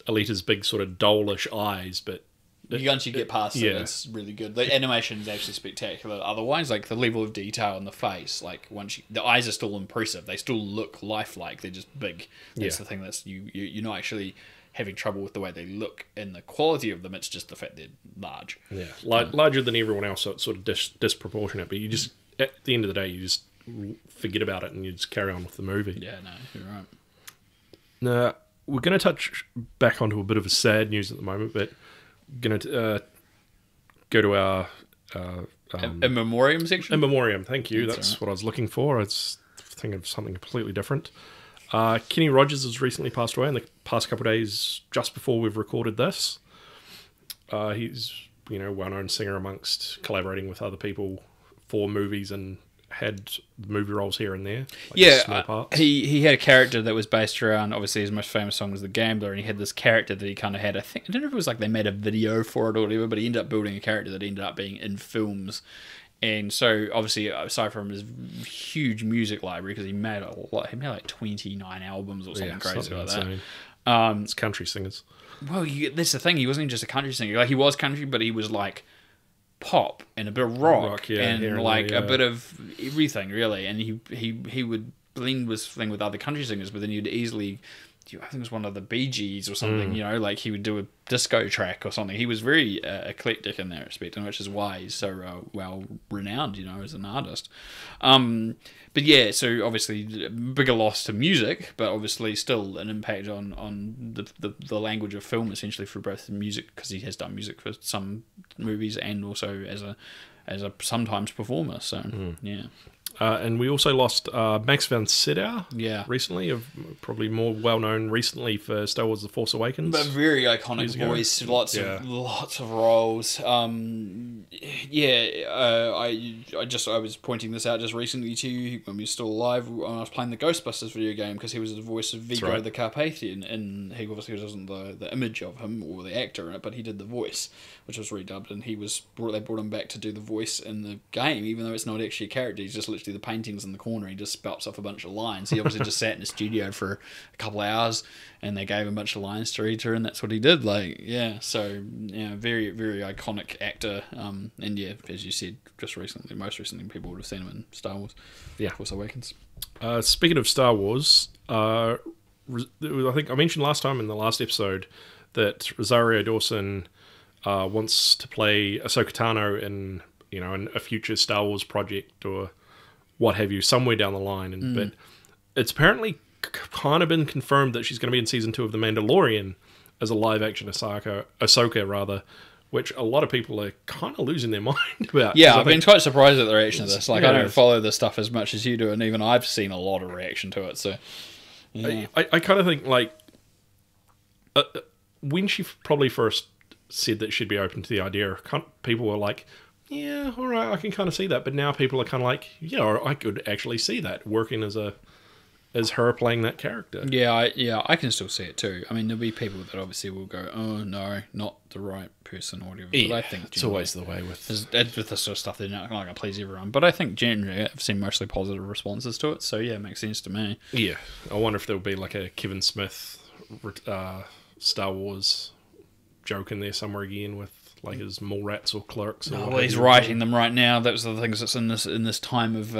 Alita's big sort of dole-ish eyes, but... Once you get past it, it's really good. The animation is actually spectacular. Otherwise, like the level of detail in the face, like the eyes are still impressive. They still look lifelike. They're just big. That's the thing. That's you're not actually having trouble with the way they look and the quality of them. It's just the fact they're large. Yeah, larger than everyone else, so it's sort of disproportionate. But you just at the end of the day, you just forget about it and you just carry on with the movie. Yeah, no, you're right. Now we're going to touch back onto a bit of a sad news at the moment, but. Going to go to our in memoriam section. In memoriam, thank you. That's what I was looking for. I was thinking of something completely different. Kenny Rogers has recently passed away in the past couple of days, just before we've recorded this. He's well-known singer amongst collaborating with other people for movies and had movie roles here and there. Small parts. He had a character that was based around, obviously his most famous song was The Gambler, and he had this character that he kind of had, I don't know if it was like they made a video for it or whatever, but he ended up building a character that ended up being in films. And so, obviously, aside from his huge music library, because he made like 29 albums or something crazy like that. It's country singers. Well, that's the thing, he wasn't just a country singer. Like, he was country, but he was like pop and a bit of rock and like a bit of everything really, and he would blend with other country singers, but then you'd easily I think it was one of the Bee Gees or something, you know, like he would do a disco track or something. He was very eclectic in that respect, and which is why he's so well renowned, you know, as an artist. But yeah, so obviously bigger loss to music, but obviously still an impact on the language of film, essentially, for both the music, because he has done music for some movies and also as a sometimes performer. So yeah. And we also lost Max von Sydow recently, probably more well-known recently for Star Wars The Force Awakens. But very iconic voice, lots of roles. I was pointing this out just recently to you when we were still alive, when I was playing the Ghostbusters video game, because he was the voice of Vigo the Carpathian, and he obviously wasn't the image of him or the actor in it, but he did the voice, which was redubbed, and they brought him back to do the voice in the game, even though it's not actually a character. He's just literally the paintings in the corner. He just spouts off a bunch of lines. He obviously just sat in the studio for a couple of hours, and they gave him a bunch of lines to read through, and that's what he did. Very, very iconic actor. And yeah, as you said, most recently, people would have seen him in Star Wars. Yeah, Force Awakens. Speaking of Star Wars, I think I mentioned last time in the last episode that Rosario Dawson wants to play Ahsoka Tano in a future Star Wars project or what have you, somewhere down the line. But it's apparently kind of been confirmed that she's going to be in season 2 of The Mandalorian as a live-action Ahsoka, which a lot of people are kind of losing their mind about. Yeah, I've been quite surprised at the reaction to this. I don't follow this stuff as much as you do, and even I've seen a lot of reaction to it. So, yeah. I kind of think, when she probably first said that she'd be open to the idea, people were like, yeah, all right, I can kind of see that. But now people are kind of like, yeah, I could actually see that working as her playing that character. Yeah, I can still see it too. I mean, there'll be people that obviously will go, oh no, not the right person or whatever. Yeah, but I think it's always the way with this sort of stuff. They're not going to please everyone. But I think generally I've seen mostly positive responses to it. So yeah, it makes sense to me. Yeah, I wonder if there'll be like a Kevin Smith Star Wars joke in there somewhere again with like his Mallrats or Clerks. He's writing them right now. That was the things that's in this time of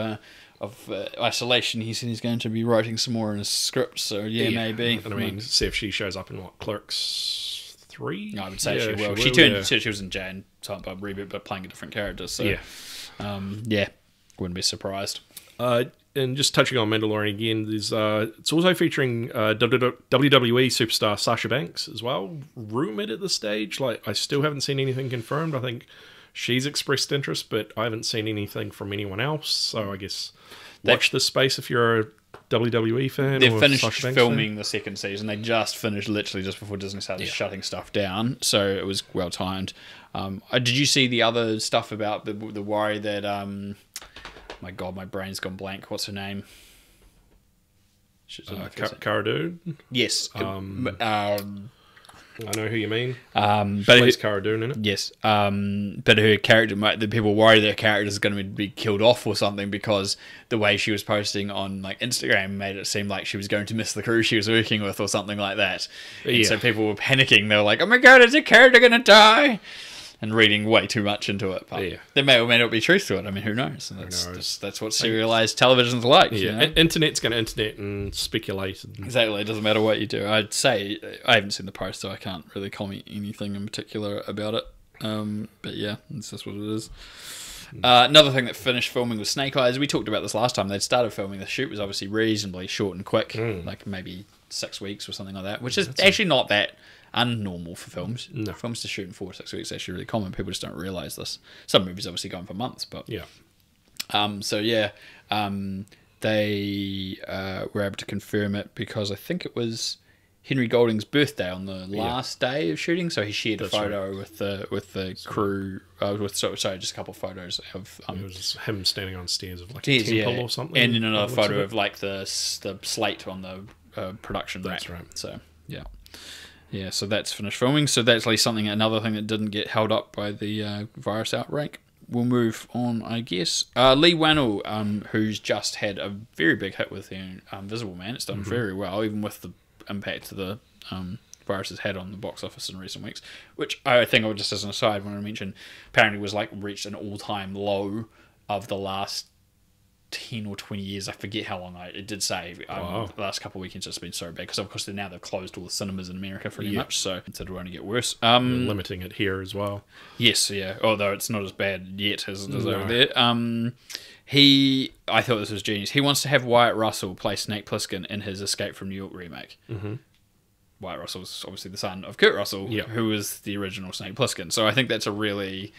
isolation. He said he's going to be writing some more in his script. So yeah, maybe. And I mean, see if she shows up in Clerks 3. No, I would say she will. She was in Jane type of reboot, but playing a different character. So wouldn't be surprised. And just touching on Mandalorian again, there's it's also featuring WWE superstar Sasha Banks as well, rumoured at this stage. I still haven't seen anything confirmed. I think she's expressed interest, but I haven't seen anything from anyone else. So I guess watch this space if you're a WWE fan. They've finished filming the second season. They just finished literally just before Disney started shutting stuff down, so it was well timed. Did you see the other stuff about the worry that... my God, my brain's gone blank. What's her name? Cara Dune? Yes. I know who you mean. But it's Cara Dune, isn't it? Yes. But her character, the people worry their character is going to be killed off or something because the way she was posting on Instagram made it seem like she was going to miss the crew she was working with or something like that. And so people were panicking. They were like, "Oh my God, is the character going to die?" And reading way too much into it. But there may or may not be truth to it. I mean, who knows? That's what serialized television's like. Yeah, you know? Internet's going to internet and speculate. Exactly. It doesn't matter what you do. I'd say I haven't seen the post, so I can't really comment anything in particular about it. But yeah, it's just what it is. Another thing that finished filming was Snake Eyes. We talked about this last time. They'd started filming. The shoot was obviously reasonably short and quick, like maybe 6 weeks or something like that, which is actually not that unnormal for films. No. Films to shoot in 4 to 6 weeks is actually really common. People just don't realise this. Some movies obviously go on for months, but they were able to confirm it because I think it was Henry Golding's birthday on the last day of shooting, so he shared a photo with the crew. Just a couple of photos of it was him standing on stairs of like a temple or something, and then another photo of like the slate on the production rack. That's right. So yeah, so that's finished filming. So that's like another thing that didn't get held up by the virus outbreak. We'll move on, I guess. Lee Whannell, who's just had a very big hit with the Invisible Man. It's done very well, even with the impact the virus has had on the box office in recent weeks. Which I think, just as an aside, when I mentioned, apparently was reached an all-time low of the last 10 or 20 years. I forget how long it did say. Wow. The last couple of weekends it's been so bad because of course they've closed all the cinemas in America pretty Yeah. much, so it'll only get worse. Limiting it here as well. Yes, yeah. Although it's not as bad yet as it is No. over there. I thought this was genius. He wants to have Wyatt Russell play Snake Plissken in his Escape from New York remake. Mm-hmm. Wyatt Russell's obviously the son of Kurt Russell, Yeah. who was the original Snake Plissken. So I think that's a really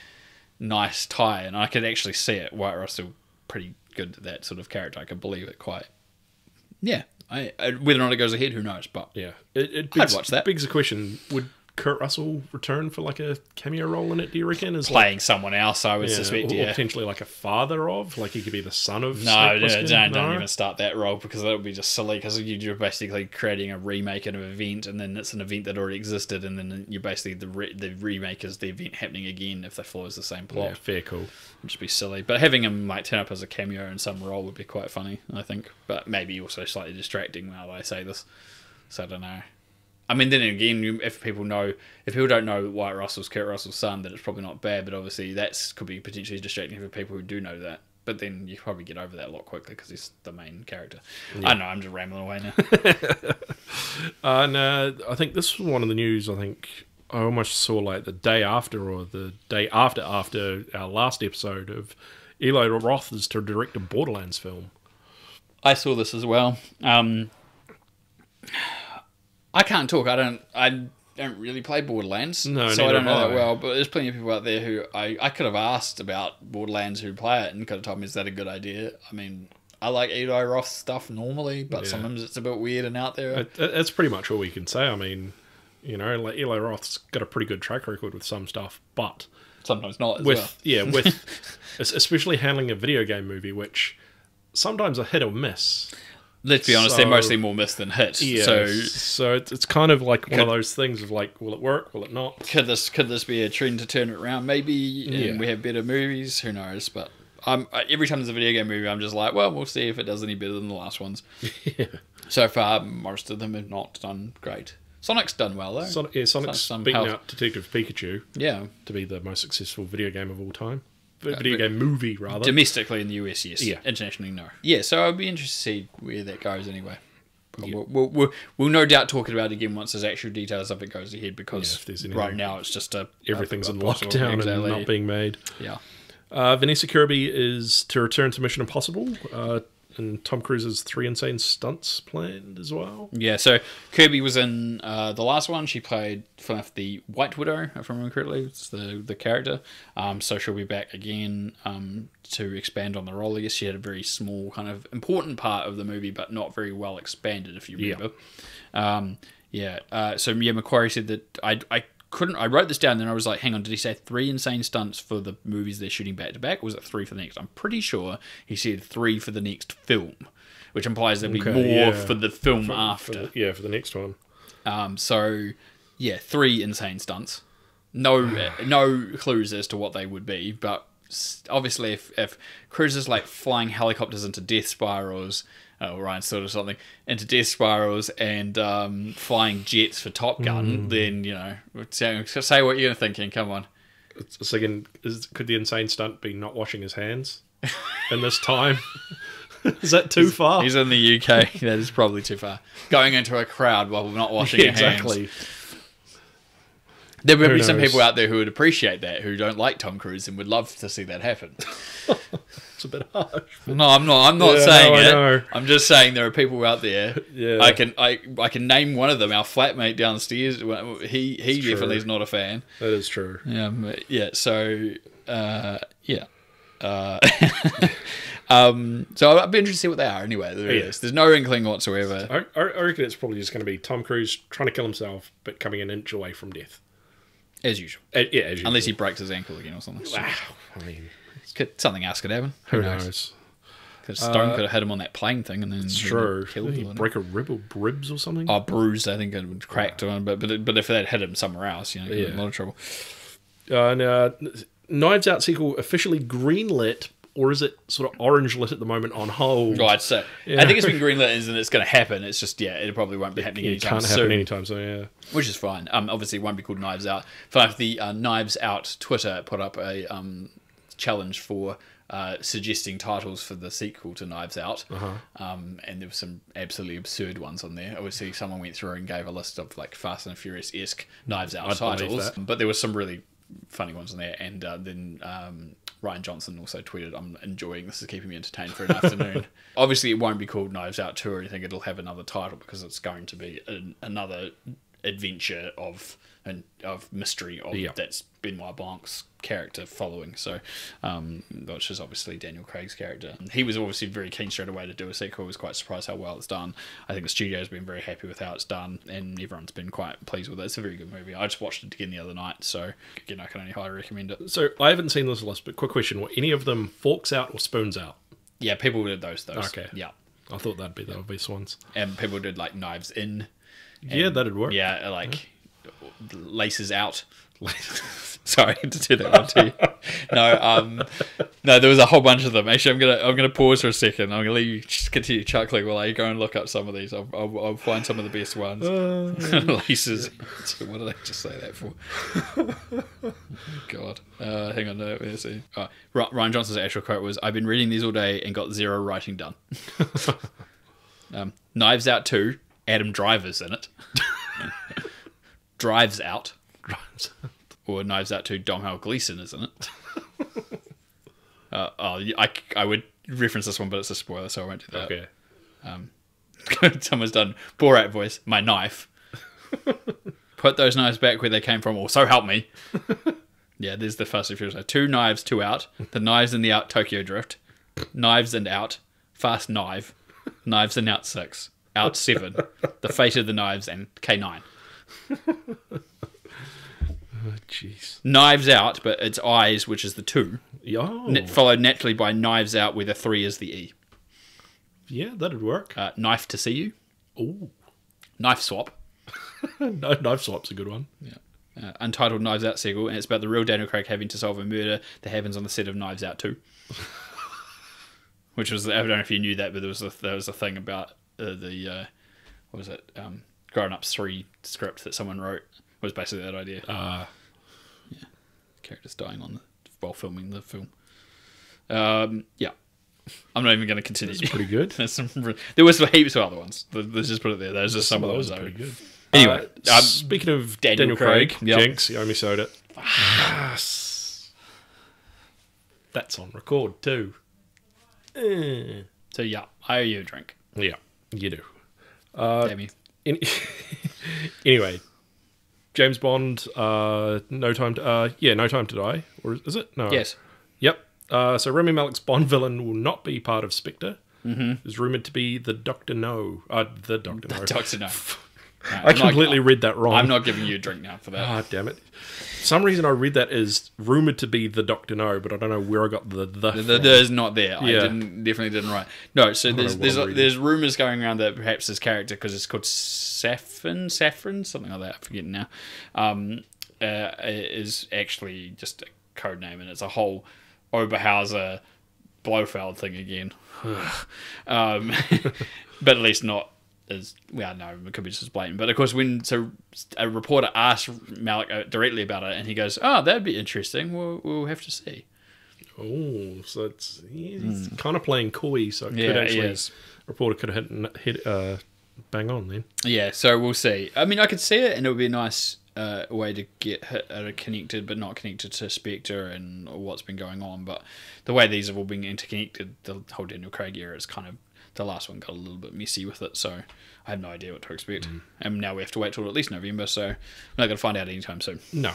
nice tie, and I could actually see it. Wyatt Russell pretty good at that sort of character. I could believe it quite. Yeah. Whether or not it goes ahead, who knows? But Yeah, I'd watch that. Begs the question: would Kurt Russell return for like a cameo role in it? Do you reckon? As playing someone else, I would suspect. or Yeah. potentially like a father of, like he could be the son of. No, Snake Plissken? don't even start that role because that would be just silly because you're basically creating a remake of an event and then it's an event that already existed and then you're basically the remake is the event happening again if they follows the same plot. Yeah, fair, cool. It'd just be silly. But having him like turn up as a cameo in some role would be quite funny, I think. But maybe also slightly distracting while I say this. So I don't know. I mean, then again, if people don't know Wyatt Russell's Kurt Russell's son, then it's probably not bad. But obviously, that could be potentially distracting for people who do know that. But then you probably get over that a lot quicker because he's the main character. Yeah. I don't know. I'm just rambling away now. And I think this was one of the news. I think I almost saw like the day after or the day after our last episode of Eli Roth is to direct a Borderlands film. I saw this as well. I can't talk. I don't really play Borderlands, No, so I don't know neither that have I. well. But there's plenty of people out there who I could have asked about Borderlands who play it and could have told me is that a good idea. I mean, I like Eli Roth stuff normally, but Yeah. sometimes it's a bit weird and out there. That's pretty much all we can say. I mean, you know, like Eli Roth's got a pretty good track record with some stuff, but Sometimes not as well. with especially handling a video game movie, which sometimes a hit or miss. Let's be honest, they're mostly more miss than hit. Yeah, So so it's kind of like one of those things of like, will it work? Will it not? could this be a trend to turn it around? Maybe, and Yeah. we have better movies. Who knows? But every time there's a video game movie, I'm just like, well, we'll see if it does any better than the last ones. Yeah. So far, most of them have not done great. Sonic's done well though. Sonic's Some beaten help. out Detective Pikachu Yeah, to be the most successful video game of all time. Video game movie, rather. domestically in the US, yes. Yeah. Internationally, no. Yeah, so I'd be interested to see where that goes anyway. But Yeah. we'll no doubt talk about it again once there's actual details of it goes ahead because if there's any- right now it's just Everything's in possible- lockdown exactly. and not being made. Yeah. Vanessa Kirby is to return to Mission Impossible, and Tom Cruise's 3 insane stunts planned as well. Yeah, so Kirby was in the last one. She played the White Widow, if I remember correctly. It's the character. So she'll be back again to expand on the role. I guess she had a very small, kind of important part of the movie, but not very well expanded, if you remember. So Macquarie said that I wrote this down and then I was like, hang on, did he say 3 insane stunts for the movies they're shooting back to back, or was it 3 for the next? I'm pretty sure he said 3 for the next film, which implies there'll be more for the film after. For the next one. 3 insane stunts. No clues as to what they would be, but obviously if Cruise is like flying helicopters into death spirals, Ryan sort of something, into death spirals and flying jets for Top Gun, then, you know, say what you're thinking, come on. It's again, could the insane stunt be not washing his hands in this time? Is that too far? He's in the UK, that is probably too far. Going into a crowd while not washing your hands. Exactly. There would Who be some knows? people out there who would appreciate that, who don't like Tom Cruise and would love to see that happen. It's a bit harsh. No, I'm not Yeah, saying I it. know. I'm just saying there are people out there. Yeah. I can name one of them. Our flatmate downstairs. He true. definitely is not a fan. That is true. Yeah. So yeah. So I'd be interested to see what they are. Anyway, there's no inkling whatsoever. I reckon it's probably just going to be Tom Cruise trying to kill himself, but coming an inch away from death. As usual. As usual. Unless he breaks his ankle again or something. Wow. I mean, Something else could happen. who knows? Because Stone could have hit him on that plane thing and then It's true. killed Did he him. break a rib or ribs or something? Oh, bruised, I think it would cracked on, but if that hit him somewhere else, you know, he'd be in a lot of trouble. Knives Out sequel officially greenlit, or is it sort of orange lit at the moment on hold? Right, so I think it's been greenlit and it's going to happen. It's just, it probably won't be happening It anytime can't soon. happen anytime soon, yeah. Which is fine. Obviously, it won't be called Knives Out. In fact, the Knives Out Twitter put up a challenge for suggesting titles for the sequel to Knives Out, and there were some absolutely absurd ones on there. Obviously, someone went through and gave a list of like Fast and Furious-esque Knives Out titles, but there were some really funny ones on there. And then Ryan Johnson also tweeted, "I'm enjoying this; is keeping me entertained for an afternoon." Obviously, it won't be called Knives Out 2 or anything. It'll have another title because it's going to be another adventure of mystery of that's Benoit Blanc's character following. So, which is obviously Daniel Craig's character. He was obviously very keen straight away to do a sequel. I was quite surprised how well it's done. I think the studio's been very happy with how it's done, and everyone's been quite pleased with it. It's a very good movie. I just watched it again the other night, so again, I can only highly recommend it. So I haven't seen this list, but quick question: were any of them forks out or spoons out? Yeah, people did those. Okay. Yeah. I thought that'd be the obvious ones. And people did like knives in. Yeah, that'd work. Yeah, like laces out. Sorry to do that one to you. No, there was a whole bunch of them. Actually, I'm gonna pause for a second. I'm gonna let you just continue chuckling while I go and look up some of these. I'll find some of the best ones. Laces. What did I just say that for? God. Hang on. No, let's see. Ryan Johnson's actual quote was, "I've been reading these all day and got zero writing done." Knives Out 2. Adam Driver's in it. Drives Out. Or Knives Out 2, Domhnall Gleeson is in it. I would reference this one, but it's a spoiler, so I won't do that. Okay. Someone's done Borat voice, my knife. Put those knives back where they came from, or so help me. Yeah, there's the Fast and Furious. 2 knives, 2 out. The knives in the out Tokyo Drift. Knives and out. Fast Knife. Knives and out 6. Out 7. The Fate of the Knives, and K9. Oh, jeez. Knives Out, but it's Eyes, which is the 2. Oh. Followed naturally by Knives Out, where the 3 is the E. Yeah, that'd work. Knife to See You. Ooh. Knife Swap. No, Knife Swap's a good one. Yeah. Untitled Knives Out sequel, and it's about the real Daniel Craig having to solve a murder that happens on the set of Knives Out 2. Which was, I don't know if you knew that, but there was a thing about what was it? Grown Ups 3 script that someone wrote. Was basically that idea. Yeah. Characters dying while filming the film. Yeah. I'm not even going to continue. That's pretty good. There was heaps of other ones. Let's just put it there. There's just some of those. Pretty good. Anyway, speaking of Daniel Craig, Jinx, you owe me soda. That's on record too. So yeah, I owe you a drink. Yeah, you do. Damn you. Anyway, James Bond, No Time to Die, or is it? No. Yes. Yep. So Rami Malek's Bond villain will not be part of Spectre. Mm-hmm. Is rumoured to be the Doctor No. The Doctor No. Doctor No. No, I completely read that wrong. I'm not giving you a drink now for that. Ah, damn it. For some reason I read that as rumoured to be the Doctor No, but I don't know where I got the is not there. Yeah. I definitely didn't write. No, so there's rumours going around that perhaps this character, because it's called Saffron, something like that, I'm forgetting now, is actually just a code name, and it's a whole Oberhauser Blofeld thing again. But at least not as, well, no, it could be just as blatant. But of course, when a reporter asked Malek directly about it, and he goes, "Oh, that'd be interesting. We'll have to see." Oh, so he's kind of playing coy, so it could actually, reporter could have hit bang on then. Yeah, so we'll see. I mean, I could see it, and it would be a nice way to get connected, but not connected to Spectre and what's been going on. But the way these have all been interconnected, the whole Daniel Craig era is kind of, the last one got a little bit messy with it, so I have no idea what to expect. And now we have to wait till at least November, so we're not going to find out anytime soon. No.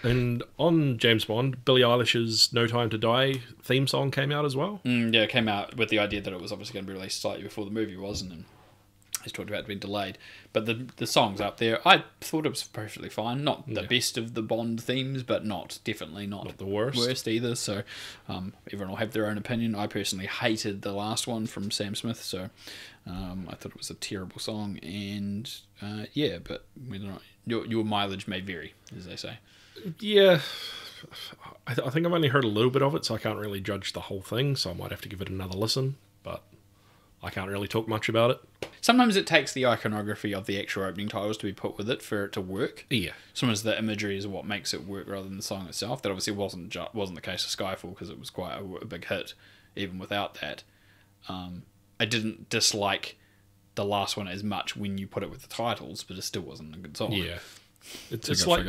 And on James Bond, Billie Eilish's No Time to Die theme song came out as well. Yeah, it came out with the idea that it was obviously going to be released slightly before the movie was, and then it's talked about being delayed. But the song's up there. I thought it was perfectly fine. Not the best of the Bond themes, but definitely not the worst either. So everyone will have their own opinion. I personally hated the last one from Sam Smith, so I thought it was a terrible song. And but whether or not your mileage may vary, as they say. Yeah, I think I've only heard a little bit of it, so I can't really judge the whole thing. So I might have to give it another listen, but I can't really talk much about it. Sometimes it takes the iconography of the actual opening titles to be put with it for it to work. Yeah. Sometimes the imagery is what makes it work rather than the song itself. That obviously wasn't the case of Skyfall, because it was quite a big hit even without that. I didn't dislike the last one as much when you put it with the titles, but it still wasn't a good song. Yeah. It's like...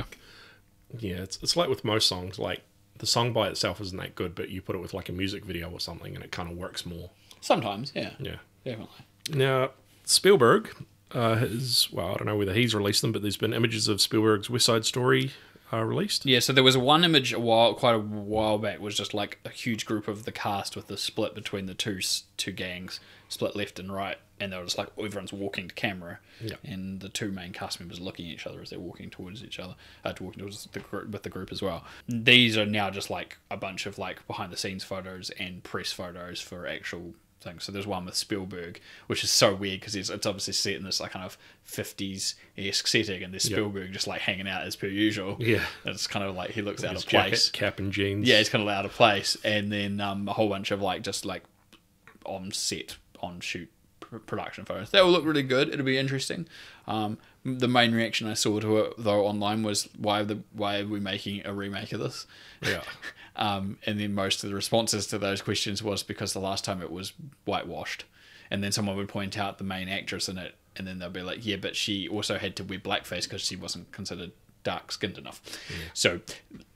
Yeah, it's like with most songs, like, the song by itself isn't that good, but you put it with, like, a music video or something, and it kind of works more. Sometimes, yeah. Yeah. Definitely. Now, Spielberg has... Well, I don't know whether he's released them, but there's been images of Spielberg's West Side Story released. Yeah, so there was one image quite a while back, was just like a huge group of the cast with the split between the two gangs, split left and right, and they were just like, everyone's walking to camera, and the two main cast members looking at each other as they're walking towards each other, walking towards the group, with the group as well. These are now just like a bunch of like behind the scenes photos and press photos for actual things. So there's one with Spielberg, which is so weird because it's obviously set in this like kind of 50s-esque setting, and there's Spielberg just like hanging out as per usual. Yeah. It's kind of like he looks out of jacket, place. Cap and jeans. Yeah, he's kind of out of place. And then a whole bunch of like just like on set, on shoot production photos. That will look really good. It'll be interesting. The main reaction I saw to it though online was, why are we making a remake of this? Yeah. And then most of the responses to those questions was because the last time it was whitewashed. And then someone would point out the main actress in it, and then they'll be like, yeah, but she also had to wear blackface because she wasn't considered dark-skinned enough. Yeah. So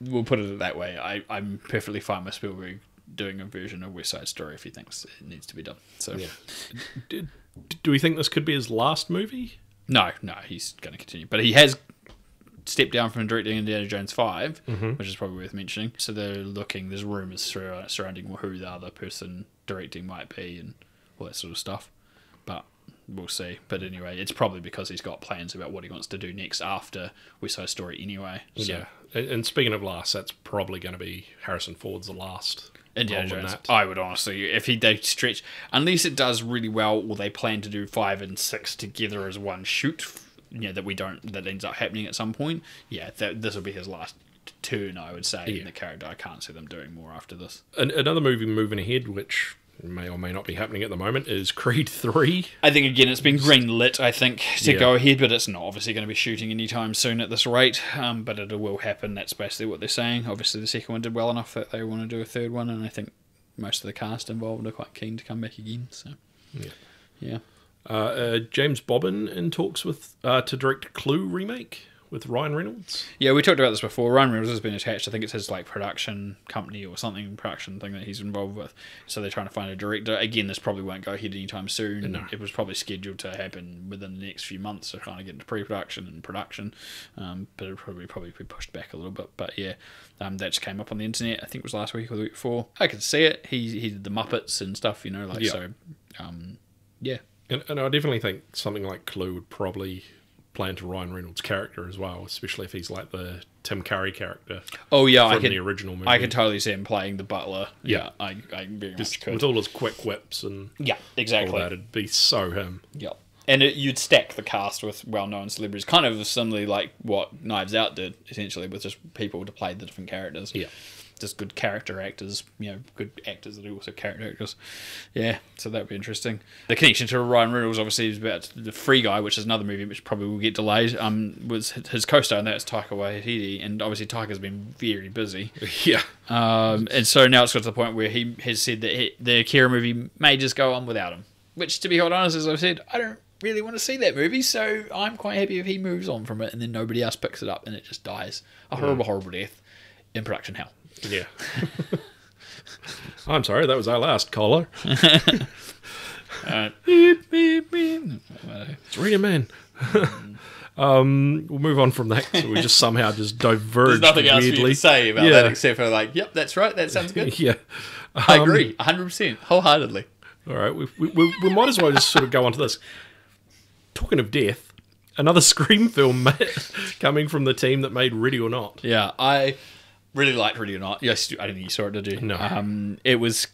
we'll put it that way. I'm perfectly fine with Spielberg doing a version of West Side Story if he thinks it needs to be done. So yeah. Do we think this could be his last movie? No, he's going to continue. But he has stepped down from directing Indiana Jones 5, which is probably worth mentioning. So they're looking, there's rumours surrounding who the other person directing might be and all that sort of stuff. But we'll see. But anyway, it's probably because he's got plans about what he wants to do next after West Side Story anyway. So. Yeah. And speaking of last, that's probably going to be Harrison Ford's the last. Indiana Jones. I would honestly, if they stretch, unless it does really well, or they plan to do 5 and 6 together as one shoot, that ends up happening at some point. Yeah, this will be his last turn, I would say, in the character. I can't see them doing more after this. Another movie moving ahead, which may or may not be happening at the moment, is Creed 3. I think, again, it's been green-lit, I think, to go ahead, but it's not obviously going to be shooting anytime soon at this rate, but it will happen. That's basically what they're saying. Obviously, the second one did well enough that they want to do a third one, and I think most of the cast involved are quite keen to come back again. So, yeah. James Bobbin in talks with to direct Clue remake with Ryan Reynolds. Yeah, we talked about this before. Ryan Reynolds has been attached. I think it's his like production company or something, production thing that he's involved with. So they're trying to find a director. Again, this probably won't go ahead anytime soon. No. It was probably scheduled to happen within the next few months to kind of get into pre-production and production. But it'll probably be pushed back a little bit. But yeah, that just came up on the internet. I think it was last week or the week before. I could see it. He did the Muppets and stuff, so. Yeah. And I definitely think something like Clue would probably play into Ryan Reynolds' character as well, especially if he's like the Tim Curry character. Oh yeah, from the original movie. I could totally see him playing the butler. Yeah, I very much could. With all his quick whips and exactly. all that, it'd be so him. Yeah, and you'd stack the cast with well-known celebrities, kind of similarly like what Knives Out did, essentially, with just people to play the different characters. Yeah. Just good character actors, good actors that are also character actors. Yeah, so that would be interesting. The connection to Ryan Reynolds, obviously, is about The Free Guy, which is another movie which probably will get delayed. Was his co-star, and that's Taika Waititi, and obviously Taika's been very busy. Yeah. And so now it's got to the point where he has said that the Akira movie may just go on without him. Which, to be quite honest, as I've said, I don't really want to see that movie, so I'm quite happy if he moves on from it, and then nobody else picks it up, and it just dies a horrible, horrible death in production hell. Yeah. I'm sorry, that was our last caller. Beep, beep, beep. It's Rita Man. We'll move on from that. So we just somehow just diverged. There's nothing else weirdly. for you to say about that except for like, yep, that's right, that sounds good. Yeah. I agree, 100%, wholeheartedly. All right, we might as well just sort of go on to this. Talking of death, another Scream film coming from the team that made Ready or Not. Yeah, I really liked Ready or Not. Yes, I don't think you saw it, did you? No. It was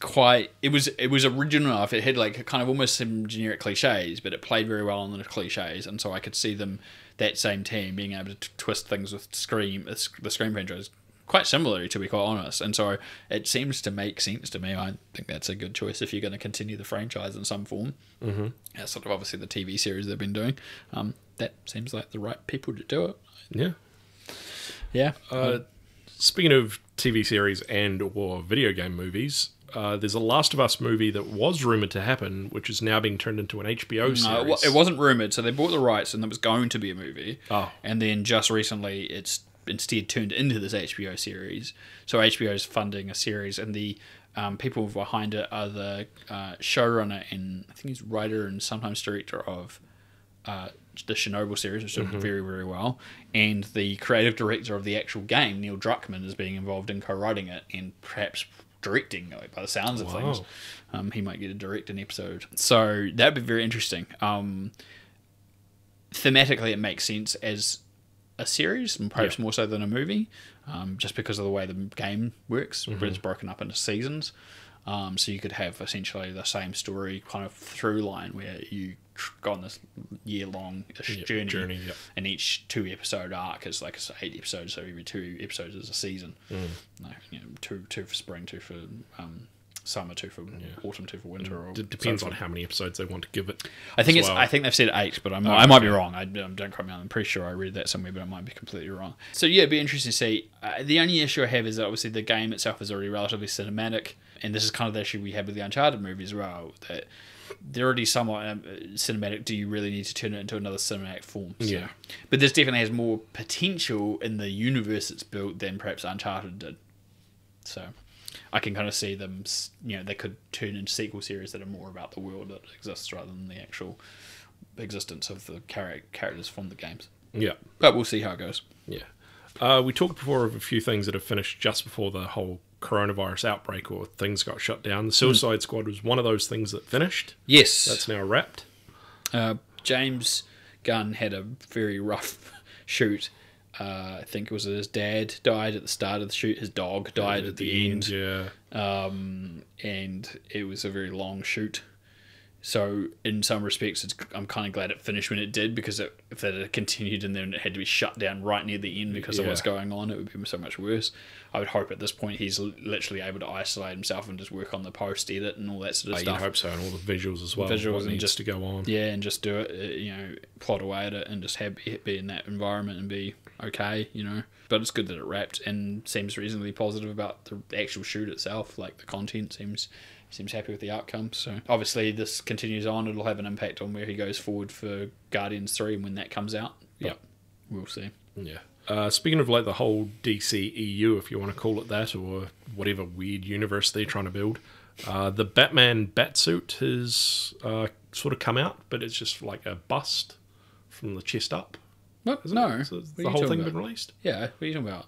original enough. It had like kind of almost some generic cliches, but it played very well on the cliches, and so I could see that same team being able to twist things with Scream, the Scream franchise, quite similarly, to be quite honest. And so it seems to make sense to me. I think that's a good choice if you're going to continue the franchise in some form. Mm-hmm. That's sort of obviously the TV series they've been doing. That seems like the right people to do it. Yeah. Yeah. Speaking of TV series and or video game movies, there's a Last of Us movie that was rumoured to happen, which is now being turned into an HBO series. No, it wasn't rumoured. So they bought the rights and there was going to be a movie. Oh. And then just recently it's instead turned into this HBO series. So HBO is funding a series, and the people behind it are the showrunner and I think he's writer and sometimes director of the Chernobyl series, which did very, very well, and the creative director of the actual game, Neil Druckmann, is being involved in co-writing it and perhaps directing, by the sounds of things. He might get to direct an episode. So that'd be very interesting. Thematically, it makes sense as a series, and perhaps more so than a movie, just because of the way the game works, where it's broken up into seasons. So you could have essentially the same story kind of through line where you go on this year-long journey and each 2-episode arc is like 8 episodes, so every 2 episodes is a season. Two for spring, 2 for summer, 2 for autumn, 2 for winter. Or it depends on how many episodes they want to give it. I think they've said 8, but I might be wrong. Don't quote me on. I'm pretty sure I read that somewhere, but I might be completely wrong. So yeah, it'd be interesting to see. The only issue I have is that obviously the game itself is already relatively cinematic, and this is kind of the issue we had with the Uncharted movies as well, that they're already somewhat cinematic. Do you really need to turn it into another cinematic form? So. Yeah. But this definitely has more potential in the universe it's built than perhaps Uncharted did. So I can kind of see them, they could turn into sequel series that are more about the world that exists rather than the actual existence of the characters from the games. Yeah. But we'll see how it goes. Yeah. We talked before of a few things that have finished just before the whole coronavirus outbreak or things got shut down. The Suicide Squad was one of those things that finished. Yes. That's now wrapped. James Gunn had a very rough shoot. I think it was his dad died at the start of the shoot. His dog died at the end. Yeah. And it was a very long shoot. So in some respects, I'm kind of glad it finished when it did, because if it had continued and then it had to be shut down right near the end because of what's going on, it would be so much worse. I would hope at this point he's literally able to isolate himself and just work on the post-edit and all that sort of stuff. I hope so, and all the visuals as well. Visuals and just to go on. Yeah, and just do it, plot away at it and just be in that environment and be okay, But it's good that it wrapped and seems reasonably positive about the actual shoot itself. Like the content seems happy with the outcome. So obviously this continues on. It'll have an impact on where he goes forward for Guardians 3 and when that comes out. But we'll see. Yeah. Speaking of like the whole DCEU, if you want to call it that, or whatever weird universe they're trying to build, the Batman Batsuit has sort of come out, but it's just like a bust from the chest up. What? No. So the whole thing been released? Yeah. What are you talking about?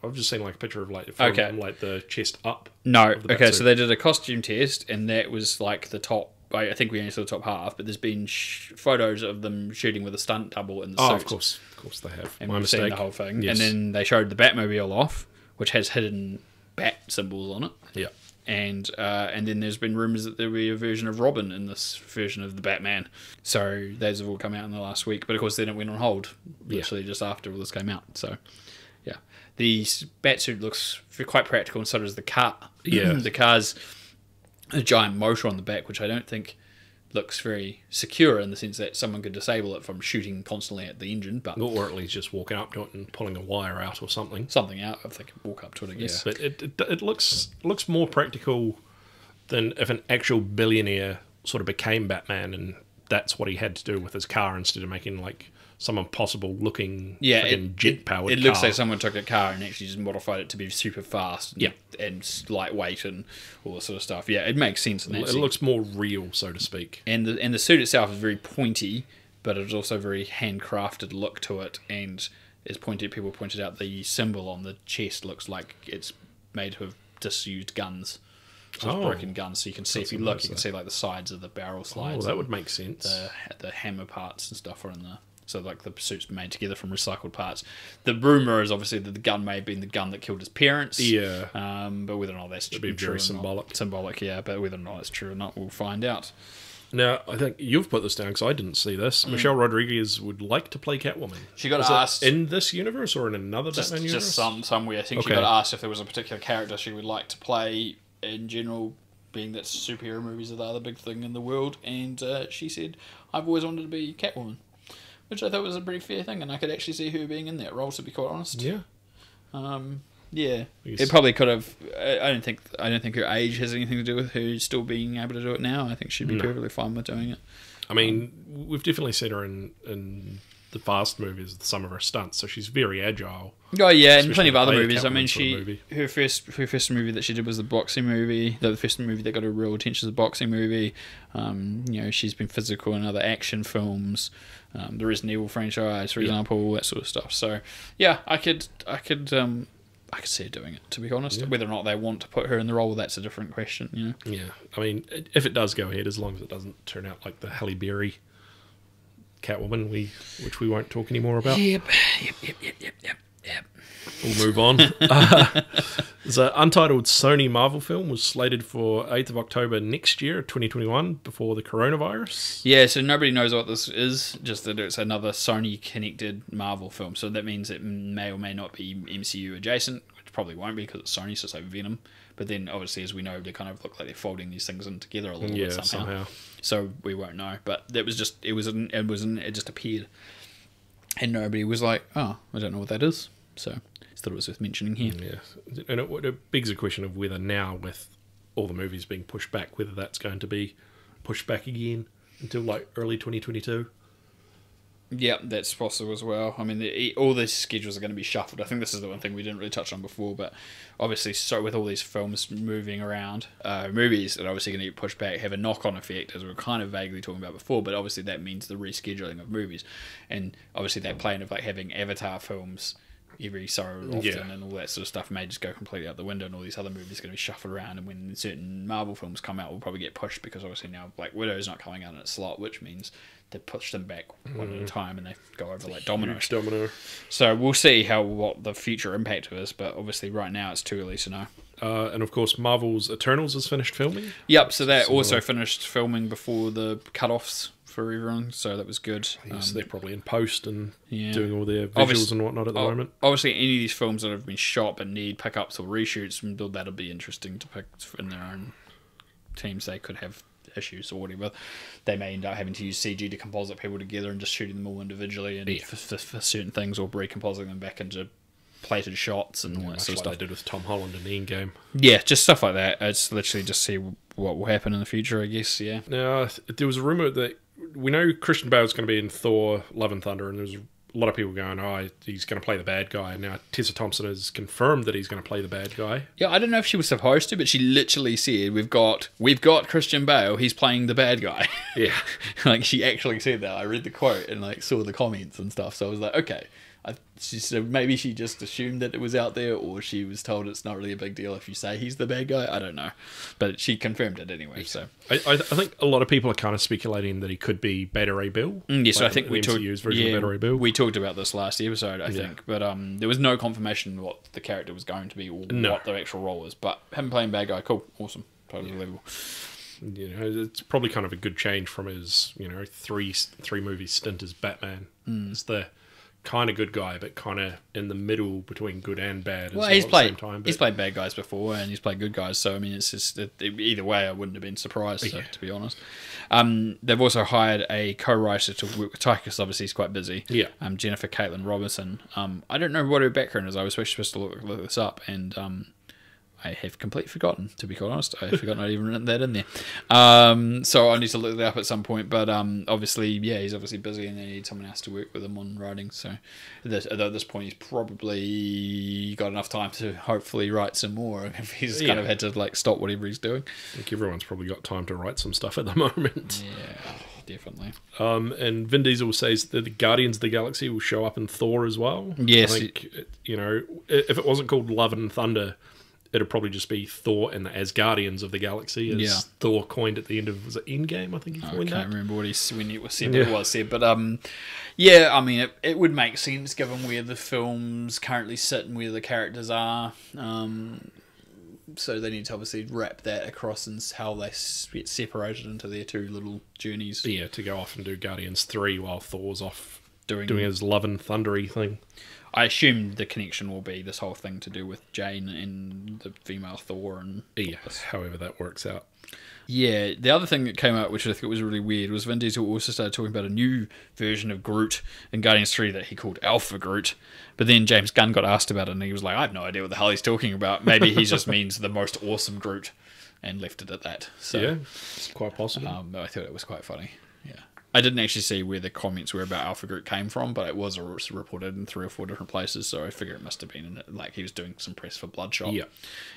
I've just seen like a picture of like the chest up. No, okay. So they did a costume test, and that was like the top. I think we only saw the top half, but there's been photos of them shooting with a stunt double in the suit. Of course they have. And we've seen the whole thing. Yes. And then they showed the Batmobile off, which has hidden bat symbols on it. Yeah. And then there's been rumours that there'll be a version of Robin in this version of the Batman. So those have all come out in the last week, but of course then it went on hold literally just after all this came out. So. Yeah, the Batsuit looks quite practical, and so does the car. Yeah. The car's a giant motor on the back, which I don't think looks very secure in the sense that someone could disable it from shooting constantly at the engine. But or at least just walking up to it and pulling a wire out or something. Something out, if they could walk up to it, I guess. Yeah, but it looks more practical than if an actual billionaire sort of became Batman and that's what he had to do with his car instead of making like some impossible looking jet powered car. It looks like someone took a car and actually just modified it to be super fast and lightweight and all this sort of stuff. Yeah, it makes sense in that sense. It looks more real, so to speak. And the suit itself is very pointy, but it's also very handcrafted look to it, and as people pointed out, the symbol on the chest looks like it's made of disused guns. So it's broken guns, so you can see, if you look, you can see like the sides of the barrel slides. Oh, that would make sense. The hammer parts and stuff are in there. So like the suit's made together from recycled parts. The rumour is obviously that the gun may have been the gun that killed his parents. Yeah. But whether or not that's true, very symbolic. Symbolic, yeah. But whether or not it's true or not, we'll find out. Now, I think you've put this down because I didn't see this. Michelle Rodriguez would like to play Catwoman. She got asked in this universe or in another Batman universe? Just somewhere. I think she got asked if there was a particular character she would like to play in general, being that superhero movies are the other big thing in the world, and she said, "I've always wanted to be Catwoman," which I thought was a pretty fair thing, and I could actually see her being in that role, to be quite honest. Yeah. Yeah, it probably could have. I don't think her age has anything to do with her still being able to do it now. I think she'd be perfectly fine with doing it. I mean, we've definitely seen her in the Fast movies, some of her stunts, so she's very agile. Oh yeah, and plenty of other movies. I mean, her first movie that she did was the boxing movie. The first movie that got her real attention was the boxing movie. She's been physical in other action films, the Resident Evil franchise, for example, all that sort of stuff. So yeah, I could see her doing it, to be honest. Yeah. Whether or not they want to put her in the role, that's a different question, you know? Yeah. I mean, if it does go ahead, as long as it doesn't turn out like the Halle Berry Catwoman, which we won't talk anymore about. Yep. We'll move on. The untitled Sony Marvel film was slated for 8th of October next year, 2021, before the coronavirus. Yeah, so nobody knows what this is, just that it's another Sony-connected Marvel film. So that means it may or may not be MCU adjacent, which probably won't be because it's Sony, so it's like Venom. But then, obviously, as we know, they kind of look like they're folding these things in together a little bit somehow. So we won't know. But it just appeared. And nobody was like, oh, I don't know what that is. So I thought it was worth mentioning here. Yeah, and it begs a question of whether now, with all the movies being pushed back, whether that's going to be pushed back again until like early 2022. Yeah, that's possible as well. I mean, all these schedules are going to be shuffled. I think this is the one thing we didn't really touch on before, but obviously, so with all these films moving around, movies that are obviously going to get pushed back have a knock-on effect, as we were kind of vaguely talking about before, but obviously that means the rescheduling of movies. And obviously that plan of like having Avatar films every so often and all that sort of stuff may just go completely out the window, and all these other movies are going to be shuffled around, and when certain Marvel films come out, will probably get pushed, because obviously now Black Widow's not coming out in its slot, which means they push them back one at a time, and they go over like dominoes. So we'll see what the future impact is, but obviously right now it's too early to know. And of course, Marvel's Eternals has finished filming. Yep, so that also finished filming before the cut-offs for everyone, so that was good. So they're probably in post and doing all their visuals and whatnot at the moment. Obviously, any of these films that have been shot but need pickups or reshoots, that'll be interesting to pick in their own teams. They could have issues or whatever. They may end up having to use CG to composite people together and just shooting them all individually and for certain things, or recomposing them back into plated shots and all that sort of stuff. They did with Tom Holland in the Endgame. Yeah, just stuff like that. It's literally just see what will happen in the future, I guess. Yeah. Now, there was a rumor that we know Christian Bale's going to be in Thor: Love and Thunder, and there's a lot of people going, "Oh, he's going to play the bad guy." Now Tessa Thompson has confirmed that he's going to play the bad guy. Yeah, I don't know if she was supposed to, but she literally said, "We've got Christian Bale. He's playing the bad guy." Yeah, like she actually said that. I read the quote and like saw the comments and stuff, so I was like, okay. She said maybe she just assumed that it was out there, or she was told it's not really a big deal if you say he's the bad guy. I don't know, but she confirmed it anyway. So I think a lot of people are kind of speculating that he could be Beta Ray Bill. Yes, like I think we talked. Beta Ray Bill. We talked about this last episode, I think, but there was no confirmation what the character was going to be or what the actual role was. But him playing bad guy, cool, awesome, totally believable. You know, it's probably kind of a good change from his three movie stint as Batman. It's the kind of good guy, but kind of in the middle between good and bad. Well, he's played bad guys before, and he's played good guys. So I mean, it's just either way, I wouldn't have been surprised, to be honest. They've also hired a co-writer to work with Taika, because obviously he's quite busy. Yeah. Jennifer Caitlin Robinson. I don't know what her background is. I was supposed to look this up, and I have completely forgotten, to be quite honest. I've forgotten I'd even written that in there. So I need to look that up at some point. But obviously, he's obviously busy, and they need someone else to work with him on writing. So at this point, he's probably got enough time to hopefully write some more. If he's kind of had to like stop whatever he's doing. I think everyone's probably got time to write some stuff at the moment. Yeah, definitely. And Vin Diesel says that the Guardians of the Galaxy will show up in Thor as well. Yes. I think, if it wasn't called Love and Thunder, it'd probably just be Thor and the Asgardians of the Galaxy, as Thor coined at the end of, was it Endgame? I think he coined that. I can't remember when it was said, but it was said. But I mean, it would make sense given where the films currently sit and where the characters are. So they need to obviously wrap that across and how they get separated into their two little journeys. Yeah, to go off and do Guardians 3 while Thor's off Doing his love and thundery thing. I assume the connection will be this whole thing to do with Jane and the female Thor and Yeah, however that works out. Yeah, the other thing that came out, which I think was really weird, was Vin Diesel also started talking about a new version of Groot in Guardians 3 that he called Alpha Groot. But then James Gunn got asked about it and he was like, I have no idea what the hell he's talking about. Maybe he just means the most awesome Groot, and left it at that. So, yeah, it's quite possible. I thought it was quite funny. Yeah, I didn't actually see where the comments were about Alpha Groot came from, but it was reported in 3 or 4 different places, so I figure it must have been in it. Like he was doing some press for Bloodshot. Yeah.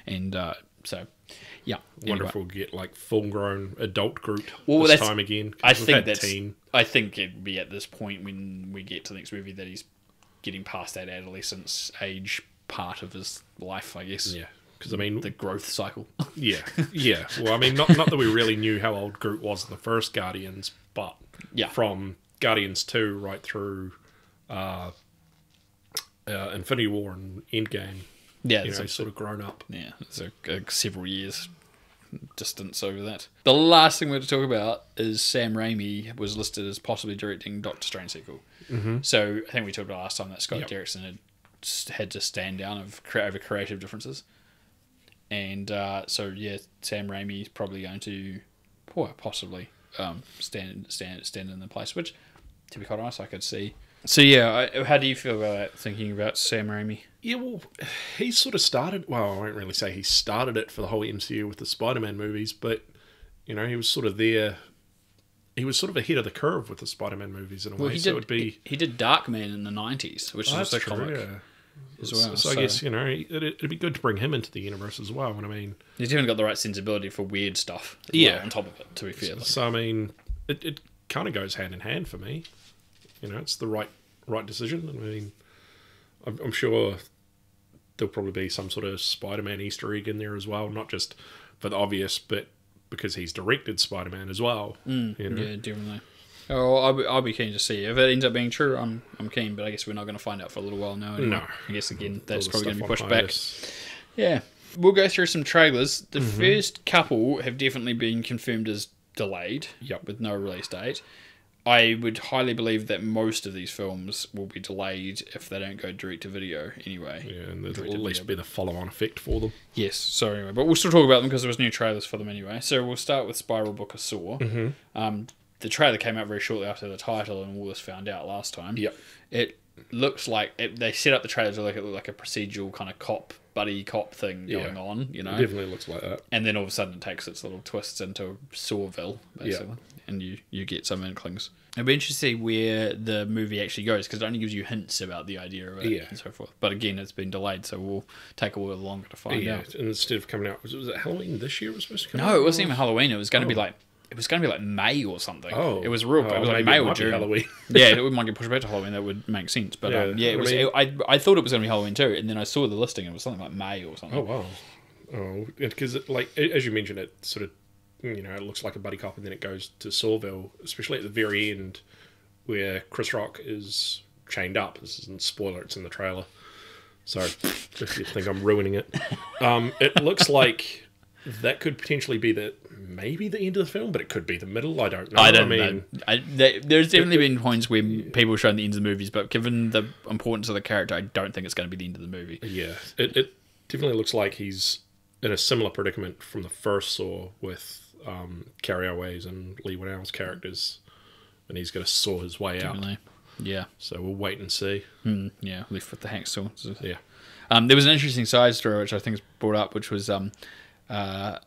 And so, yeah. Wonder if we'll get like full-grown adult Groot Well, this time again. I think it'd be at this point when we get to the next movie that he's getting past that adolescence age part of his life, I guess. Yeah, because I mean the growth cycle. Yeah. Well, I mean, not that we really knew how old Groot was in the first Guardians, but from Guardians 2 right through Infinity War and Endgame. Yeah, he's sort of grown up. Yeah, it's several years distance over that. The last thing we're to talk about is Sam Raimi was listed as possibly directing Doctor Strange sequel. Mm-hmm. So I think we talked about last time that Scott Derrickson had to stand down over creative differences. And Sam Raimi is probably going to possibly stand in the place, which, to be quite honest, I could see. So yeah, how do you feel about that, thinking about Sam Raimi? Yeah, well, he sort of started... Well, I won't really say he started it for the whole MCU with the Spider-Man movies, but, he was sort of there... He was sort of ahead of the curve with the Spider-Man movies in a way. He did Darkman in the 90s, which is also comic as well. So I guess, it'd be good to bring him into the universe as well. And I mean... He's even got the right sensibility for weird stuff on top of it, to be fair. So I mean, it kind of goes hand in hand for me. It's the right decision. I mean, I'm sure there'll probably be some sort of Spider-Man Easter egg in there as well, not just for the obvious, but because he's directed Spider-Man as well. Yeah, definitely. Oh, I'll be keen to see if it ends up being true. I'm keen, but I guess we're not going to find out for a little while now. Anyway. No, I guess again that's probably going to be pushed back. Yeah, we'll go through some trailers. The first couple have definitely been confirmed as delayed. Yep. With no release date. I would highly believe that most of these films will be delayed if they don't go direct to video anyway. Yeah, and there'll at least be the follow-on effect for them. Yes, so anyway, but we'll still talk about them because there was new trailers for them anyway. So we'll start with Spiral Book of Saw. Mm-hmm. The trailer came out very shortly after the title and all this found out last time. Yep. It looks like... they set up the trailer to look like a procedural kind of buddy cop thing going on, It definitely looks like that. And then all of a sudden it takes its little twists into Sawville, basically. Yep. And you get some inklings. It'll be interesting to see where the movie actually goes, because it only gives you hints about the idea of it and so forth. But again, it's been delayed, so we'll take a little longer to find out. And instead of coming out, was it Halloween this year? It was supposed to come out? No, it wasn't even Halloween. It was going to be like May or something. Oh, it was it was like May or June. Halloween. Yeah, it might get pushed back to Halloween. That would make sense. But I thought it was going to be Halloween too, and then I saw the listing and it was something like May or something. Oh wow! Oh, because as you mentioned, it sort of it looks like a buddy cop, and then it goes to Sawville, especially at the very end where Chris Rock is chained up. This isn't spoiler; it's in the trailer. So if you think I'm ruining it, it looks like that could potentially be maybe the end of the film, but it could be the middle. I don't know. I mean, there's definitely been points where people have shown the ends of the movies, but given the importance of the character, I don't think it's going to be the end of the movie. Yeah, it definitely looks like he's in a similar predicament from the first Saw with Carrie Elways and Lee Winnell's characters, and he's going to saw his way out. Yeah. So we'll wait and see. Yeah, left with the hacksaw. Yeah. There was an interesting side story which I think is brought up, which was I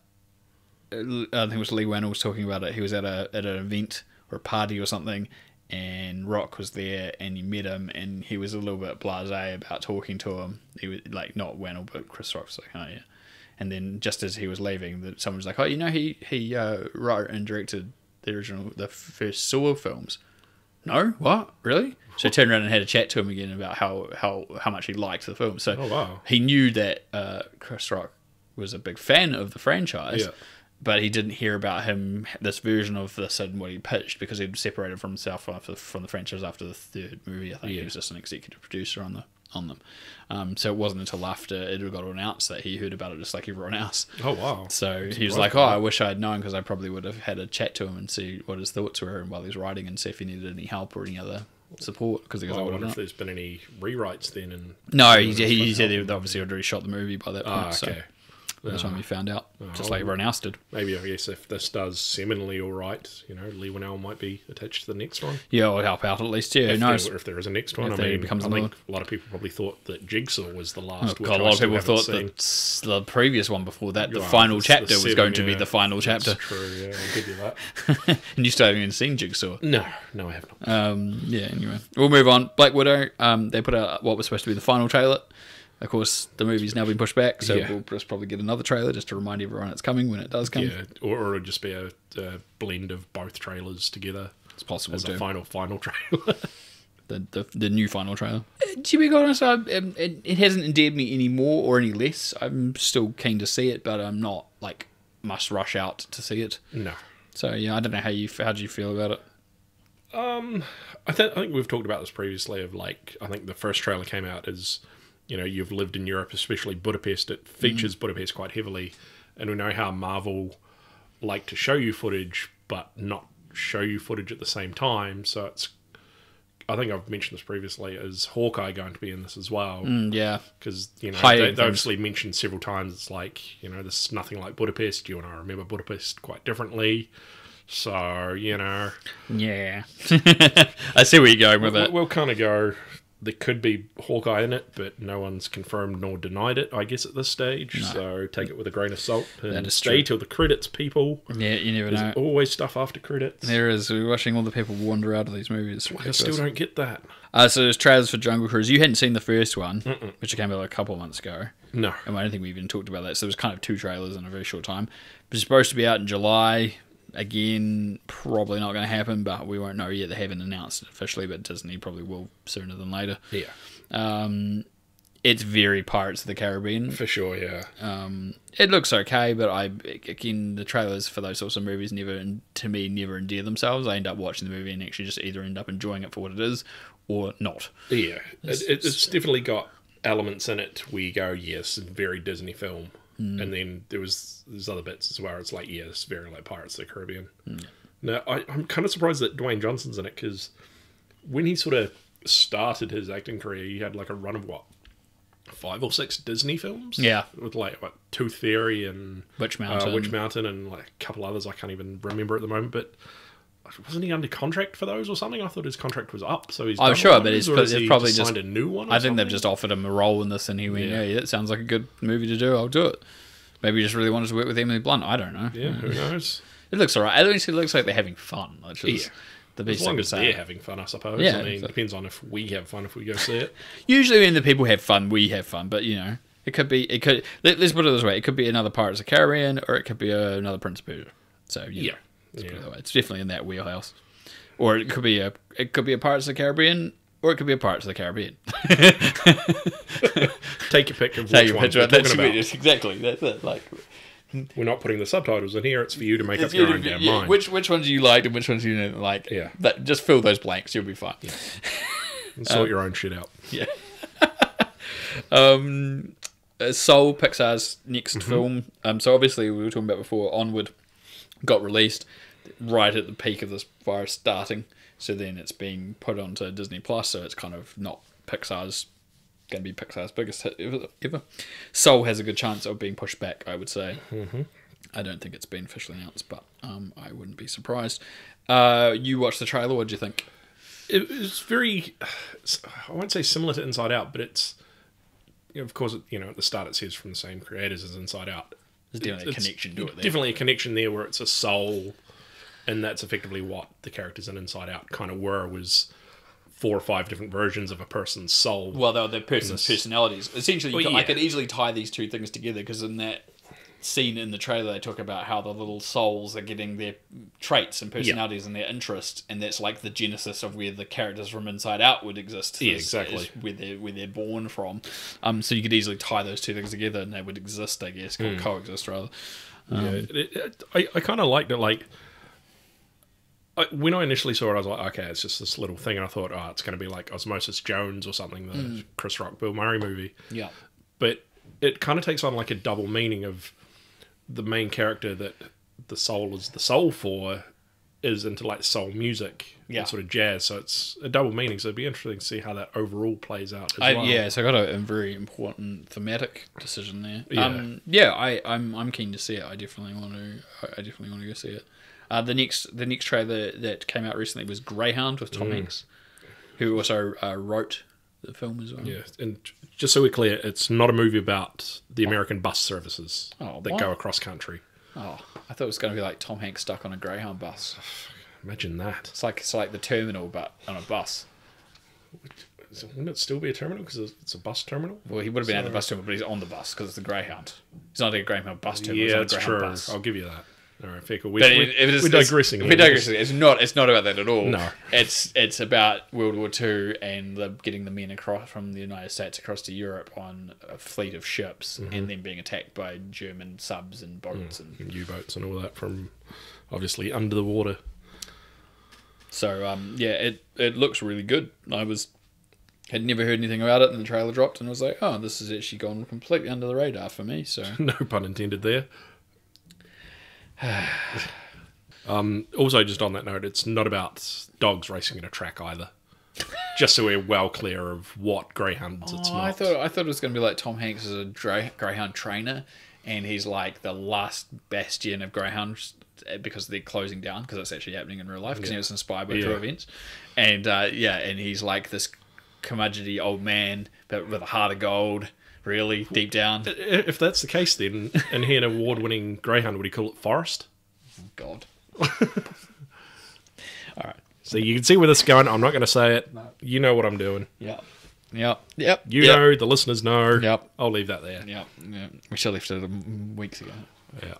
think it was Lee Winnell was talking about it. He was at an event or a party or something, and Rock was there, and he met him, and he was a little bit blasé about talking to him. He was like, not Winnell, but Chris Rock was like, oh yeah. And then just as he was leaving, someone was like, oh, he wrote and directed the first Saw films. No, what, really? So he turned around and had a chat to him again about how much he liked the film. So he knew that Chris Rock was a big fan of the franchise, but he didn't hear about this version of this and what he pitched because he'd separated from himself from the franchise after the third movie. I think he was just an executive producer on on them. So it wasn't until after it got announced that he heard about it just like everyone else. Oh, wow. So he was like, oh, I wish I had known, because I probably would have had a chat to him and see what his thoughts were and while he's writing, and see if he needed any help or any other support. Because I wonder if there's been any rewrites then. And no, he said he obviously already shot the movie by that point. Okay. So that's when we found out, just like everyone else did. Maybe, I guess, if this does seminally all right, Lee Winnell might be attached to the next one. Yeah, it'll help out at least. Yeah, if there is a next one. If I there mean, becomes I think another. a lot of people probably thought that Jigsaw was the last. God, a lot of people thought that the previous one before that, the final chapter, was going to be the final chapter. That's true, yeah, I'll give you that. And you still haven't even seen Jigsaw. No, I have not. Yeah, anyway. We'll move on. Black Widow, they put out what was supposed to be the final trailer. Of course, the movie's now been pushed back, so we'll just probably get another trailer just to remind everyone it's coming when it does come. Yeah, or it'll just be a blend of both trailers together. It's possible as to. a final trailer. the new final trailer. To be honest, it hasn't endeared me any more or any less. I'm still keen to see it, but I'm not like must rush out to see it. No. So yeah, I don't know how do you feel about it. I think we've talked about this previously. Of like, I think the first trailer came out as, you've lived in Europe, especially Budapest. It features Budapest quite heavily, and we know how Marvel like to show you footage, but not show you footage at the same time. So it's, I think I've mentioned this previously, is Hawkeye going to be in this as well? Yeah. Because, they obviously mentioned several times, it's like, this is nothing like Budapest. You and I remember Budapest quite differently. So, Yeah. I see where you're going with it. We'll kind of go, there could be Hawkeye in it, but no one's confirmed nor denied it, I guess, at this stage. No. So take it with a grain of salt. And that is stay true. till the credits, people. Yeah, you never know. There's always stuff after credits. There is. We're watching all the people wander out of these movies. I still don't get that. So there's trailers for Jungle Cruise. You hadn't seen the first one, which came out a couple of months ago. No. And I don't think we even talked about that. So there was kind of 2 trailers in a very short time. It's supposed to be out in July. Again, probably not going to happen, but we won't know yet. They haven't announced it officially, but Disney probably will sooner than later. Yeah. It's very Pirates of the Caribbean. For sure, yeah. It looks okay, but the trailers for those sorts of movies never endear themselves. I end up watching the movie and actually just either end up enjoying it for what it is or not. Yeah. It's definitely got elements in it where you go, yes, very Disney film. And then there's other bits as well. It's like, yeah, it's very like Pirates of the Caribbean. Now, I'm kind of surprised that Dwayne Johnson's in it, because when he sort of started his acting career, he had like a run of 5 or 6 Disney films? Yeah. With like Tooth Fairy and Witch Mountain and like a couple others I can't even remember at the moment. But wasn't he under contract for those or something? I thought his contract was up, so he's. I'm sure, but he's probably just signed a new one. I think they've just offered him a role in this, and he went, "Yeah, that sounds like a good movie to do. I'll do it." Maybe he just really wanted to work with Emily Blunt. I don't know. Yeah, who knows? It looks alright. At least it looks like they're having fun, which is the best thing to say. As long as they're having fun, I suppose. Yeah, I mean, it depends on if we have fun if we go see it. Usually, when the people have fun, we have fun. But it could be. Let's put it this way: it could be another Pirates of the Caribbean, or it could be another Prince of Persia. So let's put it that way. It's definitely in that wheelhouse. Or it could be a Pirates of the Caribbean, or it could be a Pirates of the Caribbean. Take your pick of which one we're talking about. Exactly. That's it. Like, we're not putting the subtitles in here. It's for you to make up your own damn mind. Which ones you liked and which ones you didn't like. Yeah. But just fill those blanks. You'll be fine. Yeah. And sort your own shit out. Yeah. Soul, Pixar's next film. So obviously we were talking about before. Onward got released right at the peak of this virus starting. So then it's being put onto Disney Plus. So it's kind of not going to be Pixar's biggest hit ever. Soul has a good chance of being pushed back, I would say. I don't think it's been officially announced, but I wouldn't be surprised. You watched the trailer. What did you think? It was very, I won't say similar to Inside Out, but it's, of course, at the start it says from the same creators as Inside Out. There's definitely a connection to it there. Definitely a connection there where it's a soul, and that's effectively what the characters in Inside Out kind of were, was 4 or 5 different versions of a person's soul. Well, they were their person's personalities. Essentially, I could easily tie these 2 things together, because in that scene in the trailer, they talk about how the little souls are getting their traits and personalities and their interests, and that's like the genesis of where the characters from Inside Out would exist. Yeah, exactly. Where they're born from. So you could easily tie those 2 things together, and they would exist, I guess, coexist rather. I kind of liked it. Like, when I initially saw it, I was like, okay, it's just this little thing, and I thought, oh, it's going to be like Osmosis Jones or something, the Chris Rock, Bill Murray movie. Yeah. But it kind of takes on like a double meaning of the main character that the soul is the soul for is into like soul music and sort of jazz, so it's a double meaning, so it'd be interesting to see how that overall plays out as well. Yeah, so I got a very important thematic decision there. I'm keen to see it. I definitely want to go see it. The next trailer that came out recently was Greyhound with Tom Hanks, who also wrote the film as well. Yeah, and just so we're clear, it's not a movie about the American bus services that go across country. Oh, I thought it was going to be like Tom Hanks stuck on a Greyhound bus. Imagine that. It's like the terminal, but on a bus. Wouldn't it still be a terminal because it's a bus terminal? Well, he would have been at the bus terminal, but he's on the bus because it's the Greyhound. He's not at a Greyhound bus terminal. Yeah, it's that's on a true. Greyhound bus. I'll give you that. All right, fair. We're digressing. We're digressing. It's not about that at all. No. It's about World War II and getting the men across from the United States across to Europe on a fleet of ships and then being attacked by German subs and boats and U-boats and all that from obviously under the water. So it looks really good. Had never heard anything about it, and the trailer dropped, and I was like, oh, this has actually gone completely under the radar for me. So no pun intended there. Also, just on that note, it's not about dogs racing in a track either. Just so we're well clear of what Greyhounds it's not. I thought it was going to be like Tom Hanks as a Greyhound trainer, and he's like the last bastion of Greyhounds because they're closing down, because it's actually happening in real life, because he was inspired by true events. And and he's like this curmudgeony old man, but with a heart of gold. Really, deep down. If that's the case, then, and he an award-winning Greyhound, would he call it Forrest? Oh, God. All right. So you can see where this is going. I'm not going to say it. No. You know what I'm doing. Yep. You know, the listeners know. Yep. I'll leave that there. Yep. We should have left it weeks ago. Yeah.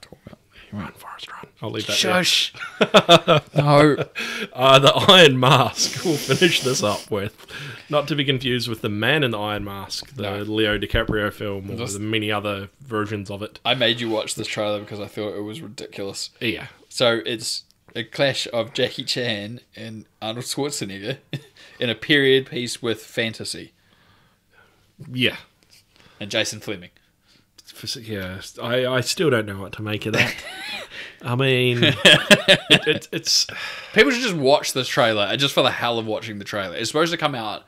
Run, Forrest, run. I'll leave that Shush. there. No. The Iron Mask we'll finish this up with. Not to be confused with The Man in the Iron Mask, the Leo DiCaprio film, or the many other versions of it. I made you watch this trailer because I thought it was ridiculous. Yeah. So it's a clash of Jackie Chan and Arnold Schwarzenegger in a period piece with fantasy. Yeah. And Jason Fleming. Yeah, I still don't know what to make of that. I mean, it's people should just watch this trailer just for the hell of watching the trailer. It's supposed to come out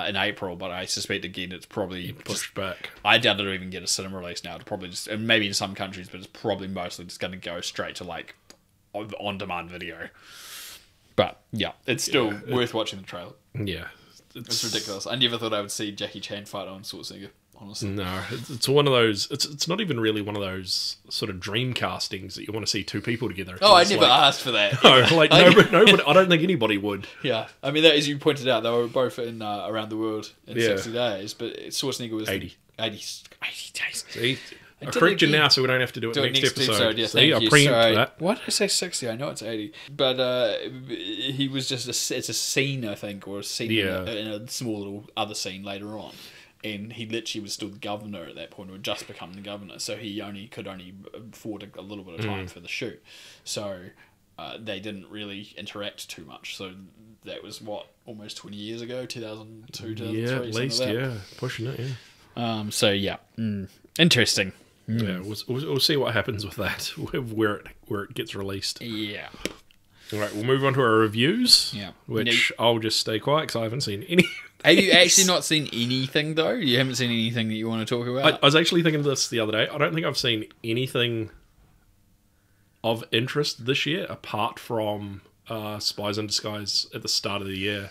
in April, but I suspect again it's probably pushed back. I doubt it'll even get a cinema release now. It'll probably just, and maybe in some countries, but it's probably mostly just going to go straight to like on-demand video. But yeah, it's still worth watching the trailer. Yeah, it's ridiculous. I never thought I would see Jackie Chan fight on Schwarzenegger. Honestly. No, it's one of those. It's not even really one of those sort of dream castings that you want to see two people together. Oh, I never asked for that. No, like nobody. I don't think anybody would. Yeah, I mean, that, as you pointed out, they were both in Around the World in 60 days, but Schwarzenegger was 80 days. See, I correct you now, so we don't have to do it next episode. Yeah, See, I you. preempt that. Why did I say 60? I know it's 80, but he was just it's a scene, I think, or a scene in a small little other scene later on. And he literally was still the governor at that point, or had just become the governor, so he could only afford a little bit of time for the shoot. So they didn't really interact too much. So that was, almost 20 years ago, 2002, 2003? Yeah, at least, pushing it, interesting. Yeah, we'll see what happens with that, where it gets released. Yeah. All right, we'll move on to our reviews, which I'll just stay quiet because I haven't seen any. Have you actually not seen anything, though? You haven't seen anything that you want to talk about? I was actually thinking of this the other day. I don't think I've seen anything of interest this year, apart from Spies in Disguise at the start of the year.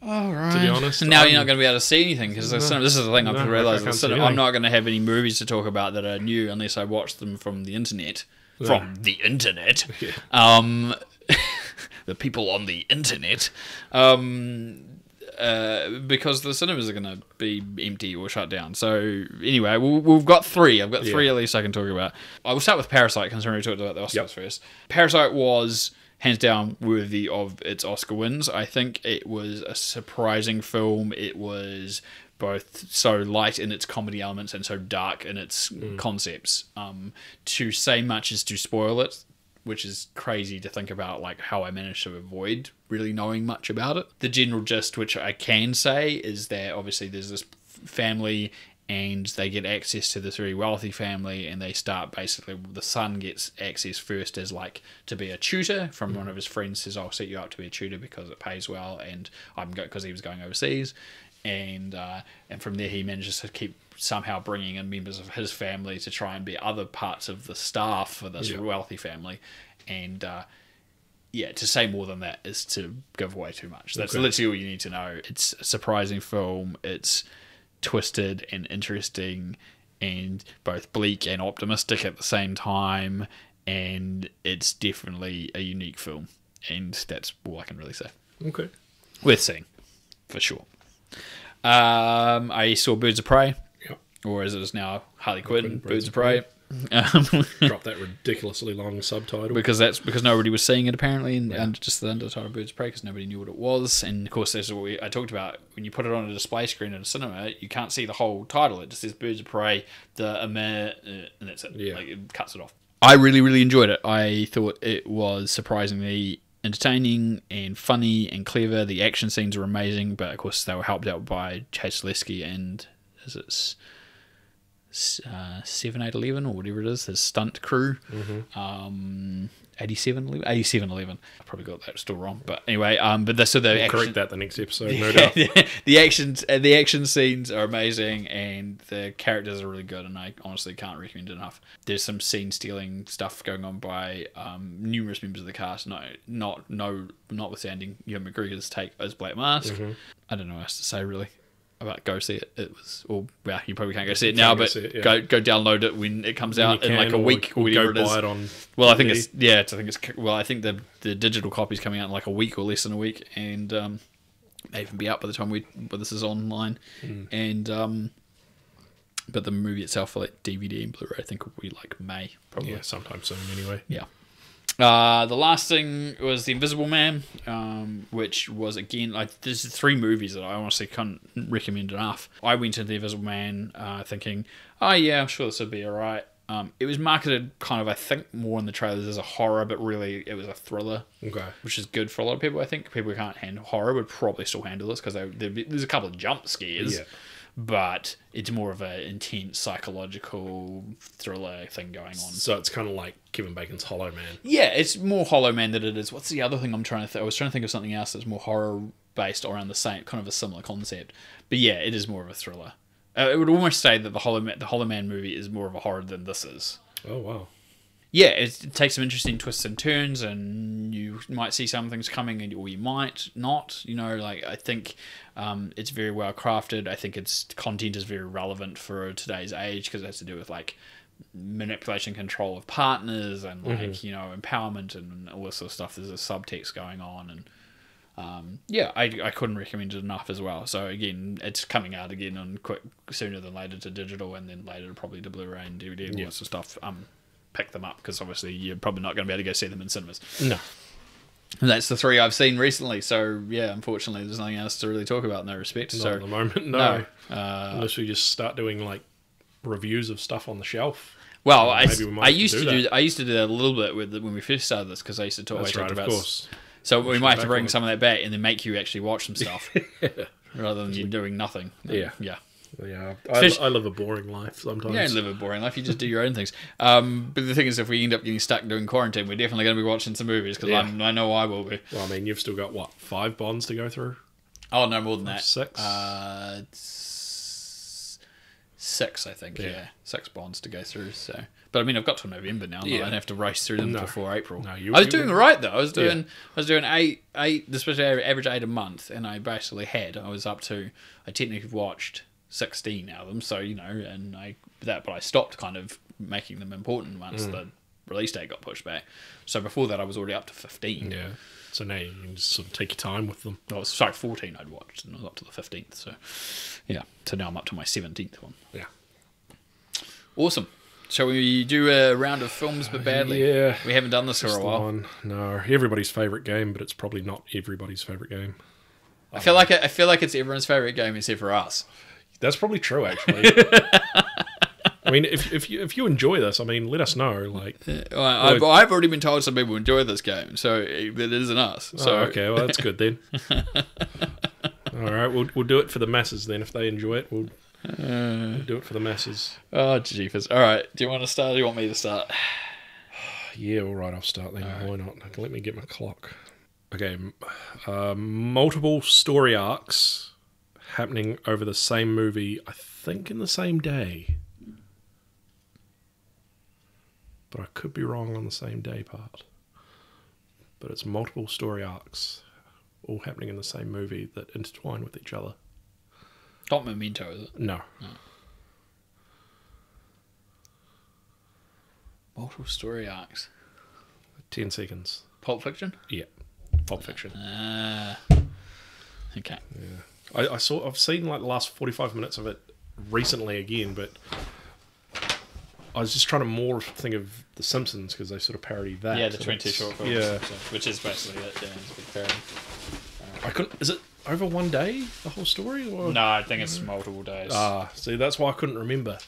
All right. To be honest. Now you're not going to be able to see anything, because this is the thing I've realised. I'm not going to have any movies to talk about that are new unless I watch them from the internet. Yeah. From the internet. Yeah. The people on the internet. Because the cinemas are going to be empty or shut down. So anyway, we've got three. I've got three at least I can talk about. I will start with Parasite, considering we talked about the Oscars first. Parasite was hands down worthy of its Oscar wins. I think it was a surprising film. It was both so light in its comedy elements and so dark in its concepts. To say much is to spoil it. which is crazy to think about, like how I managed to avoid really knowing much about it. The general gist, which I can say, is that obviously there's this family and they get access to this very wealthy family, and they start basically, the son gets access first as like to be a tutor from one of his friends, says I'll set you up to be a tutor because it pays well, and I'm because he was going overseas, and from there he manages to keep somehow bringing in members of his family to try and be other parts of the staff for this wealthy family, and to say more than that is to give away too much. That's literally all you need to know. It's a surprising film. It's twisted and interesting and both bleak and optimistic at the same time, and it's definitely a unique film, and that's all I can really say. Okay. Worth seeing, for sure. I saw Birds of Prey, or as it is now, Harley Quinn, Birds of Prey. Drop that ridiculously long subtitle because nobody was seeing it apparently, and just the undertitle Birds of Prey because nobody knew what it was. And of course, that's what I talked about. When you put it on a display screen at a cinema, you can't see the whole title. It just says Birds of Prey, and that's it. Like, it cuts it off. I really, really enjoyed it. I thought it was surprisingly entertaining and funny and clever. The action scenes were amazing, but of course they were helped out by Chase Lesky and 7811 or whatever it is, his stunt crew. 8711. I probably got that still wrong, but anyway, we'll correct that the next episode, no doubt. the action scenes are amazing, and the characters are really good, and I honestly can't recommend it enough. There's some scene stealing stuff going on by numerous members of the cast, notwithstanding Ewan McGregor's take as Black Mask. I don't know what else to say really about go see it. It was, you probably can't go see it now, but go download it when it comes out in like a week or whatever it is. Buy it on I think the digital copy's coming out in like a week or less than a week, and may even be out by the time this is online. And but the movie itself for like DVD and Blu-ray I think will be like May probably. Sometime soon anyway. The last thing was The Invisible Man, which was again there's 3 movies that I honestly can't recommend enough. I went into The Invisible Man thinking, I'm sure this would be alright. It was marketed kind of, I think, more in the trailers as a horror, but really it was a thriller, which is good for a lot of people. I think people who can't handle horror would probably still handle this because there's a couple of jump scares. But it's more of an intense psychological thriller thing going on. So it's kind of like Kevin Bacon's Hollow Man. Yeah, it's more Hollow Man than it is. What's the other thing I'm trying to think? I was trying to think of something else that's more horror based around the same kind of a similar concept. But yeah, it is more of a thriller. It would almost say that the Hollow Man movie is more of a horror than this is. Oh wow. Yeah, it takes some interesting twists and turns, and you might see some things coming, or you might not. I think it's very well crafted. I think its content is very relevant for today's age because it has to do with like manipulation, control of partners, and empowerment and all this sort of stuff. There's a subtext going on, and I couldn't recommend it enough as well. So again, it's coming out again on sooner than later to digital, and then later probably to Blu-ray and DVD and all this sort of stuff. Pick them up because obviously you're probably not going to be able to go see them in cinemas. No. And that's the 3 I've seen recently. So yeah, unfortunately, there's nothing else to really talk about in that respect. Not at the moment, no. Unless we just start doing like reviews of stuff on the shelf. Well, I used to do that a little bit when we first started this because I used to talk. That's right, of course. So we might have to bring some of that back and then make you actually watch some stuff rather than you doing nothing. Yeah. I live a boring life sometimes. You don't live a boring life, you just do your own things. But the thing is, if we end up getting stuck doing quarantine, we're definitely going to be watching some movies, because I know I will be. Well, I mean, you've still got, 5 Bonds to go through? Oh, no, more than that. 6? 6, I think, yeah. 6 Bonds to go through, so... But I mean, I've got till November now. I don't have to race through them before April. No, I was doing all right though. I was doing 8, especially average 8 a month, and I basically I technically watched 16 out of them. So but I stopped kind of making them important once the release date got pushed back. So before that, I was already up to 15. Yeah. So now you can just sort of take your time with them. 14 I'd watched, and I was up to the 15th. So yeah. So now I'm up to my 17th one. Yeah. Awesome. Shall we do a round of films but badly? Yeah. We haven't done this for a while. No, everybody's favourite game, but it's probably not everybody's favourite game. I feel like it's everyone's favourite game except for us. That's probably true, actually. I mean, if you enjoy this, I mean, let us know. Like, I've already been told some people enjoy this game, so it isn't us. So okay, well that's good then. All right, we'll do it for the masses then. If they enjoy it, we'll do it for the masses. Oh, jeepers! All right, do you want to start? Or do you want me to start? Yeah, all right, I'll start then. Why not? Let me get my clock. Okay, multiple story arcs happening over the same movie. I think in the same day. But I could be wrong on the same day part. But it's multiple story arcs all happening in the same movie that intertwine with each other. Not Memento, is it? No. Multiple story arcs. 10 seconds. Pulp Fiction? Yeah. Pulp Fiction. Okay. Yeah. I've seen like the last 45 minutes of it recently again, but I was just trying to more think of The Simpsons because they sort of parody that. Yeah, the 22 short films. Yeah. Which is basically it. Yeah, it's a big parody. I couldn't. Is it over one day, the whole story? Or? No, I think it's multiple days. See, that's why I couldn't remember.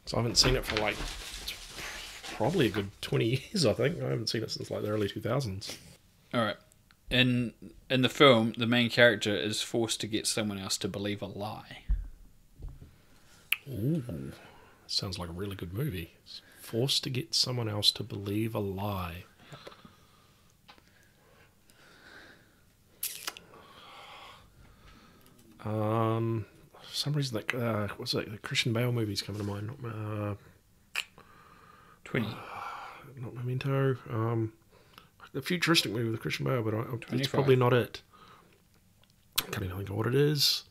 So I haven't seen it for like probably a good 20 years, I think. I haven't seen it since like the early 2000s. Alright. In the film, the main character is forced to get someone else to believe a lie. Ooh. Sounds like a really good movie. Forced to get someone else to believe a lie. For some reason, what's that? The Christian Bale movie's coming to mind. 20. Not Memento. The futuristic movie with Christian Bale, but it's probably not it. I can't even think of what it is.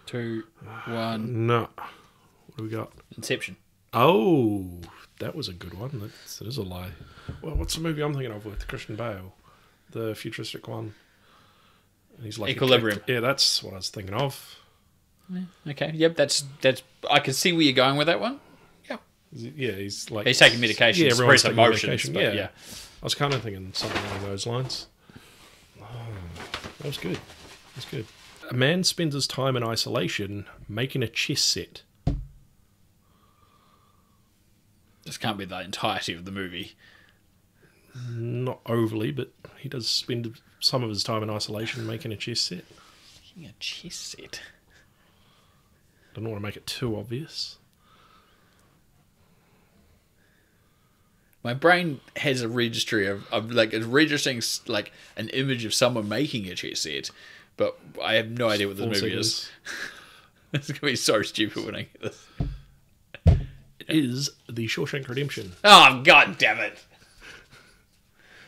2, 1. No. What do we got? Inception. Oh, that was a good one. That is a lie. Well, what's the movie I'm thinking of with Christian Bale? The futuristic one. And he's like Equilibrium. Yeah, that's what I was thinking of. Yeah, okay. Yep, that's. I can see where you're going with that one. Yeah. Yeah, he's taking medication. Yeah, to everyone's suppress taking emotions. medication. But Yeah. I was kind of thinking something along those lines. Oh, that was good. That's good. A man spends his time in isolation making a chess set. This can't be the entirety of the movie. Not overly, but he does spend some of his time in isolation making a chess set. Making a chess set. Don't want to make it too obvious. My brain has a registry of like it's registering like an image of someone making a chess set, but I have no idea what this movie is. It's gonna be so stupid when I get this. It is The Shawshank Redemption. Oh, god damn it!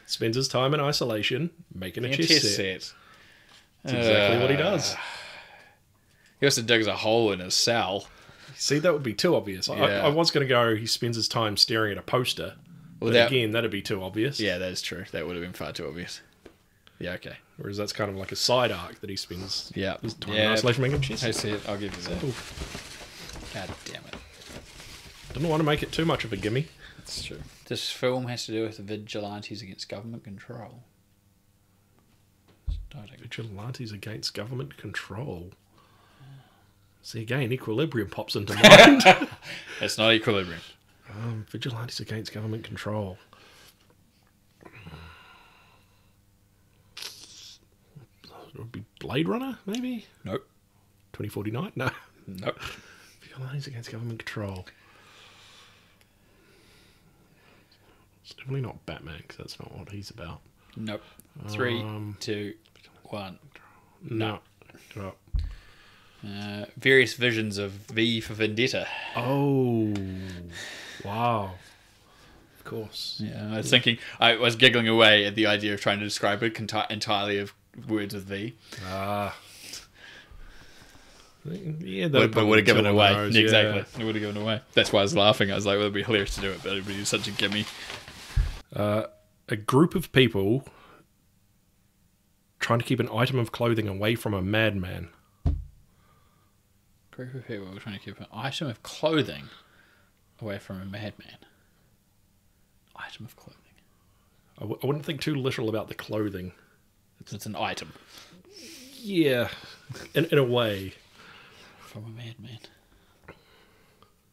Spends his time in isolation making a chess set. That's exactly what he does. He also digs a hole in his cell. See, that would be too obvious. Yeah. I was going to go, he spends his time staring at a poster. But again, that'd be too obvious. Yeah, that is true. That would have been far too obvious. Yeah, okay. Whereas that's kind of like a side arc that he spends his time in Yeah. isolation making a chess set. I see it. I'll give you that. Cool. God damn it. Didn't want to make it too much of a gimme. That's true. This film has to do with vigilantes against government control. Vigilantes against government control. See, again, Equilibrium pops into mind. It's not Equilibrium. Vigilantes against government control. It would be Blade Runner, maybe? Nope. 2049? No. Nope. Vigilantes against government control. It's definitely not Batman, because that's not what he's about. Nope. 3, 2, 1. No. No. Various visions of V for Vendetta. Oh. Wow. Of course. Yeah, I was giggling away at the idea of trying to describe it entirely of words with V. Yeah, but would have given it away. Those, exactly. It would have given it away. That's why I was laughing. I was like, well, it'd be hilarious to do it, but it'd be such a gimme. A group of people trying to keep an item of clothing away from a madman. Group of people trying to keep an item of clothing away from a madman. Item of clothing. I wouldn't think too literal about the clothing. It's an item. Yeah, in a way. From a madman.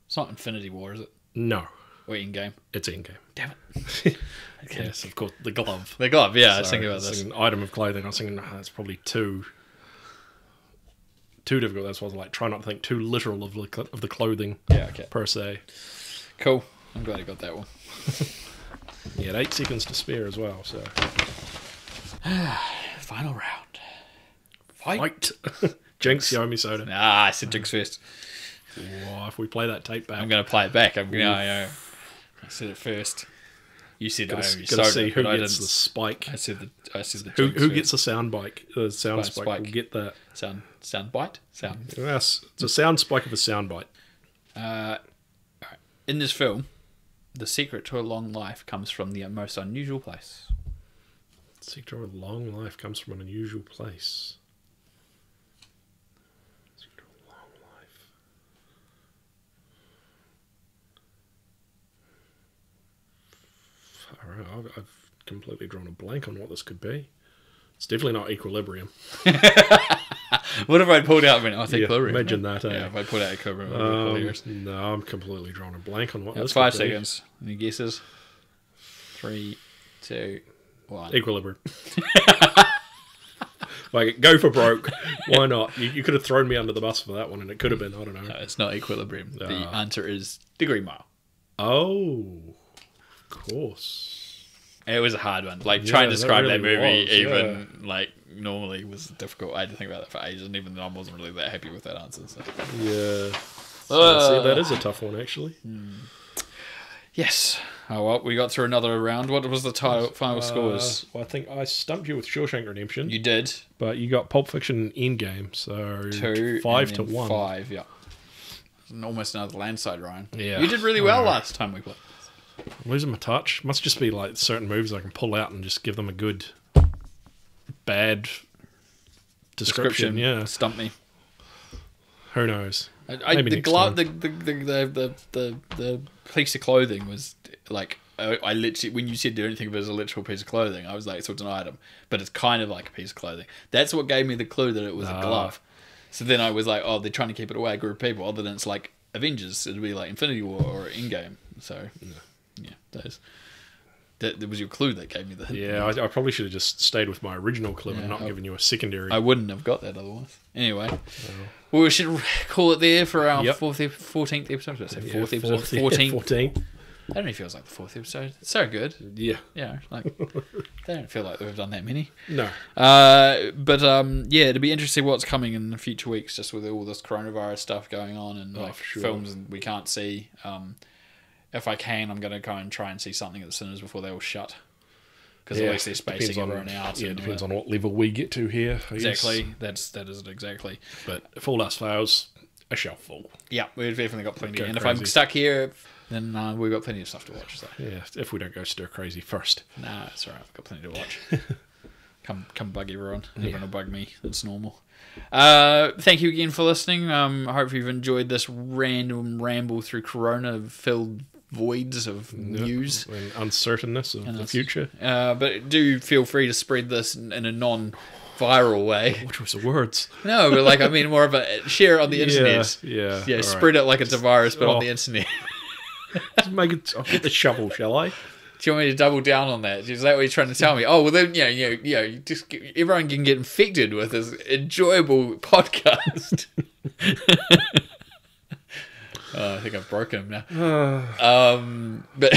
It's not Infinity War, is it? No, Or Endgame? it's Endgame. Damn it. Okay. Yes, of course, the glove. The glove, yeah, I was So, thinking about it's this. an item of clothing. I was thinking, it's probably too difficult. That's why I was like, try not to think too literal of the clothing Yeah, okay. per se. Cool. I'm glad I got that one. You had 8 seconds to spare as well, so. Final round. Fight! Jinx, you owe me soda. Ah, I said Jinx first. Wow, if we play that tape back. I'm going to play it back. I said it first. You said I owe you Gotta soda, see who but I gets didn't. the spike. I said the Who Jinx gets the sound bike? The sound spike. spike. Will get that. sound bite? Sound. Yes, it's a sound spike of a sound bite. Alright. In this film, the secret to a long life comes from the most unusual place. Secret of a long life comes from an unusual place. Secret of a long life. Alright, I've completely drawn a blank on what this could be. It's definitely not Equilibrium. What if I pulled out? I think Equilibrium. Imagine that. Yeah, if I pulled out Equilibrium, it would be hilarious. No, I'm completely drawing a blank on what this 5 could be. seconds. Any guesses? 3, 2, 1. Equilibrium. Like, go for broke. Why not? You could have thrown me under the bus for that one, and it could have been, I don't know. No, it's not Equilibrium. The answer is Degree Mile. Oh, of course. It was a hard one. Like, trying to describe that really movie, was, like, normally was difficult. I had to think about that for ages, and even then I wasn't really that happy with that answer. So. Yeah. See, that is a tough one, actually. Yes. Oh, well, we got through another round. What was the final scores? Well, I think I stumped you with Shawshank Redemption. You did. But you got Pulp Fiction Endgame, so 2 5 and to then 1. 5, yeah. Almost another landslide, Ryan. Yeah. You did really well last time we played. I'm losing my touch. Must just be like certain movies I can pull out and just give them a good, bad description. Yeah. Stump me. Who knows? The glove, the piece of clothing was like, I literally, when you said do anything as a literal piece of clothing, I was like, so it's an item, but it's kind of like a piece of clothing. That's what gave me the clue that it was a glove. So then I was like, oh, they're trying to keep it away a group of people. Other than it's like Avengers, it'd be like Infinity War or Endgame. So yeah, that was your clue that gave me the hint. Yeah, I probably should have just stayed with my original clue and not given you a secondary. I wouldn't have got that otherwise. Anyway, well, we should call it there for our 14th episode. Did I say 4th episode? 14th. That only feels like the 4th episode. It's so good. Yeah. Yeah, like they don't feel like we've done that many. No. But yeah, it'd be interesting what's coming in the future weeks, just with all this coronavirus stuff going on and films we can't see. If I can, I'm going to go and try and see something at the cinemas before they all shut. Because at least they're spacing everyone out. Yeah, it depends on what level we get to here. Exactly. That is it exactly. But if all else fails, a shelf full. Yeah, we've definitely got plenty. And if crazy. I'm stuck here, then we've got plenty of stuff to watch. So. Yeah, if we don't go stir crazy first. Nah, it's alright. We've got plenty to watch. Come bug everyone. Everyone will bug me. That's normal. Thank you again for listening. I hope you've enjoyed this random ramble through Corona-filled voids of news and uncertainness of the future. But do feel free to spread this in a non-viral way. What was the words? No, but like I mean more of a share it on the internet. Yeah. Spread it like it's a virus, but on the internet. Just make it. I'll get the shovel, shall I? Do you want me to double down on that? Is that what you're trying to tell me? Oh, well then, everyone can get infected with this enjoyable podcast. I think I've broken him now. But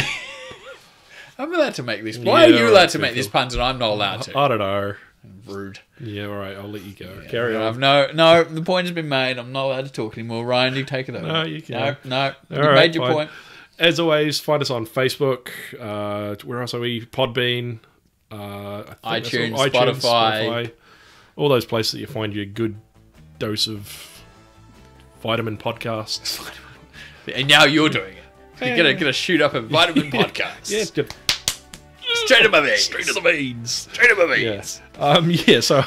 I'm allowed to make these. Why are you allowed to make these puns and I'm not allowed to? I don't know. Rude. Yeah, all right. I'll let you go. Carry on. No. The point has been made. I'm not allowed to talk anymore. Ryan, you take it over. No, you can. No. You All made your fine. point. As always, find us on Facebook. Where else are we? Podbean. iTunes, Spotify. All those places that you find your good dose of vitamin podcasts. And now you're doing it. You're gonna shoot up a vitamin podcast. Yeah, good. Straight to my veins. Straight to the veins. Straight to my veins. So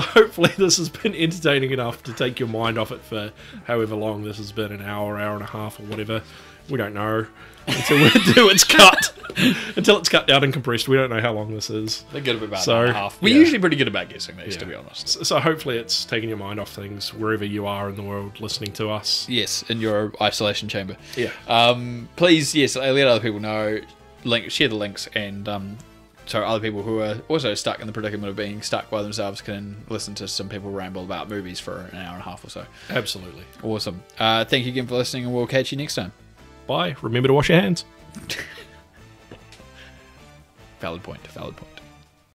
hopefully this has been entertaining enough to take your mind off it for however long this has been, an hour and a half or whatever. We don't know until it's cut. Until it's cut down and compressed, we don't know how long this is. They're good about So, an hour and a half. We're yeah. usually pretty good about guessing these, Yeah. to be honest. So hopefully it's taking your mind off things wherever you are in the world listening to us. Yes, in your isolation chamber. Yeah. Please, yes, let other people know. Share the links, and so other people who are also stuck in the predicament of being stuck by themselves can listen to some people ramble about movies for an hour and a half or so. Absolutely. Awesome. Thank you again for listening, and we'll catch you next time. Bye. Remember to wash your hands. Valid point.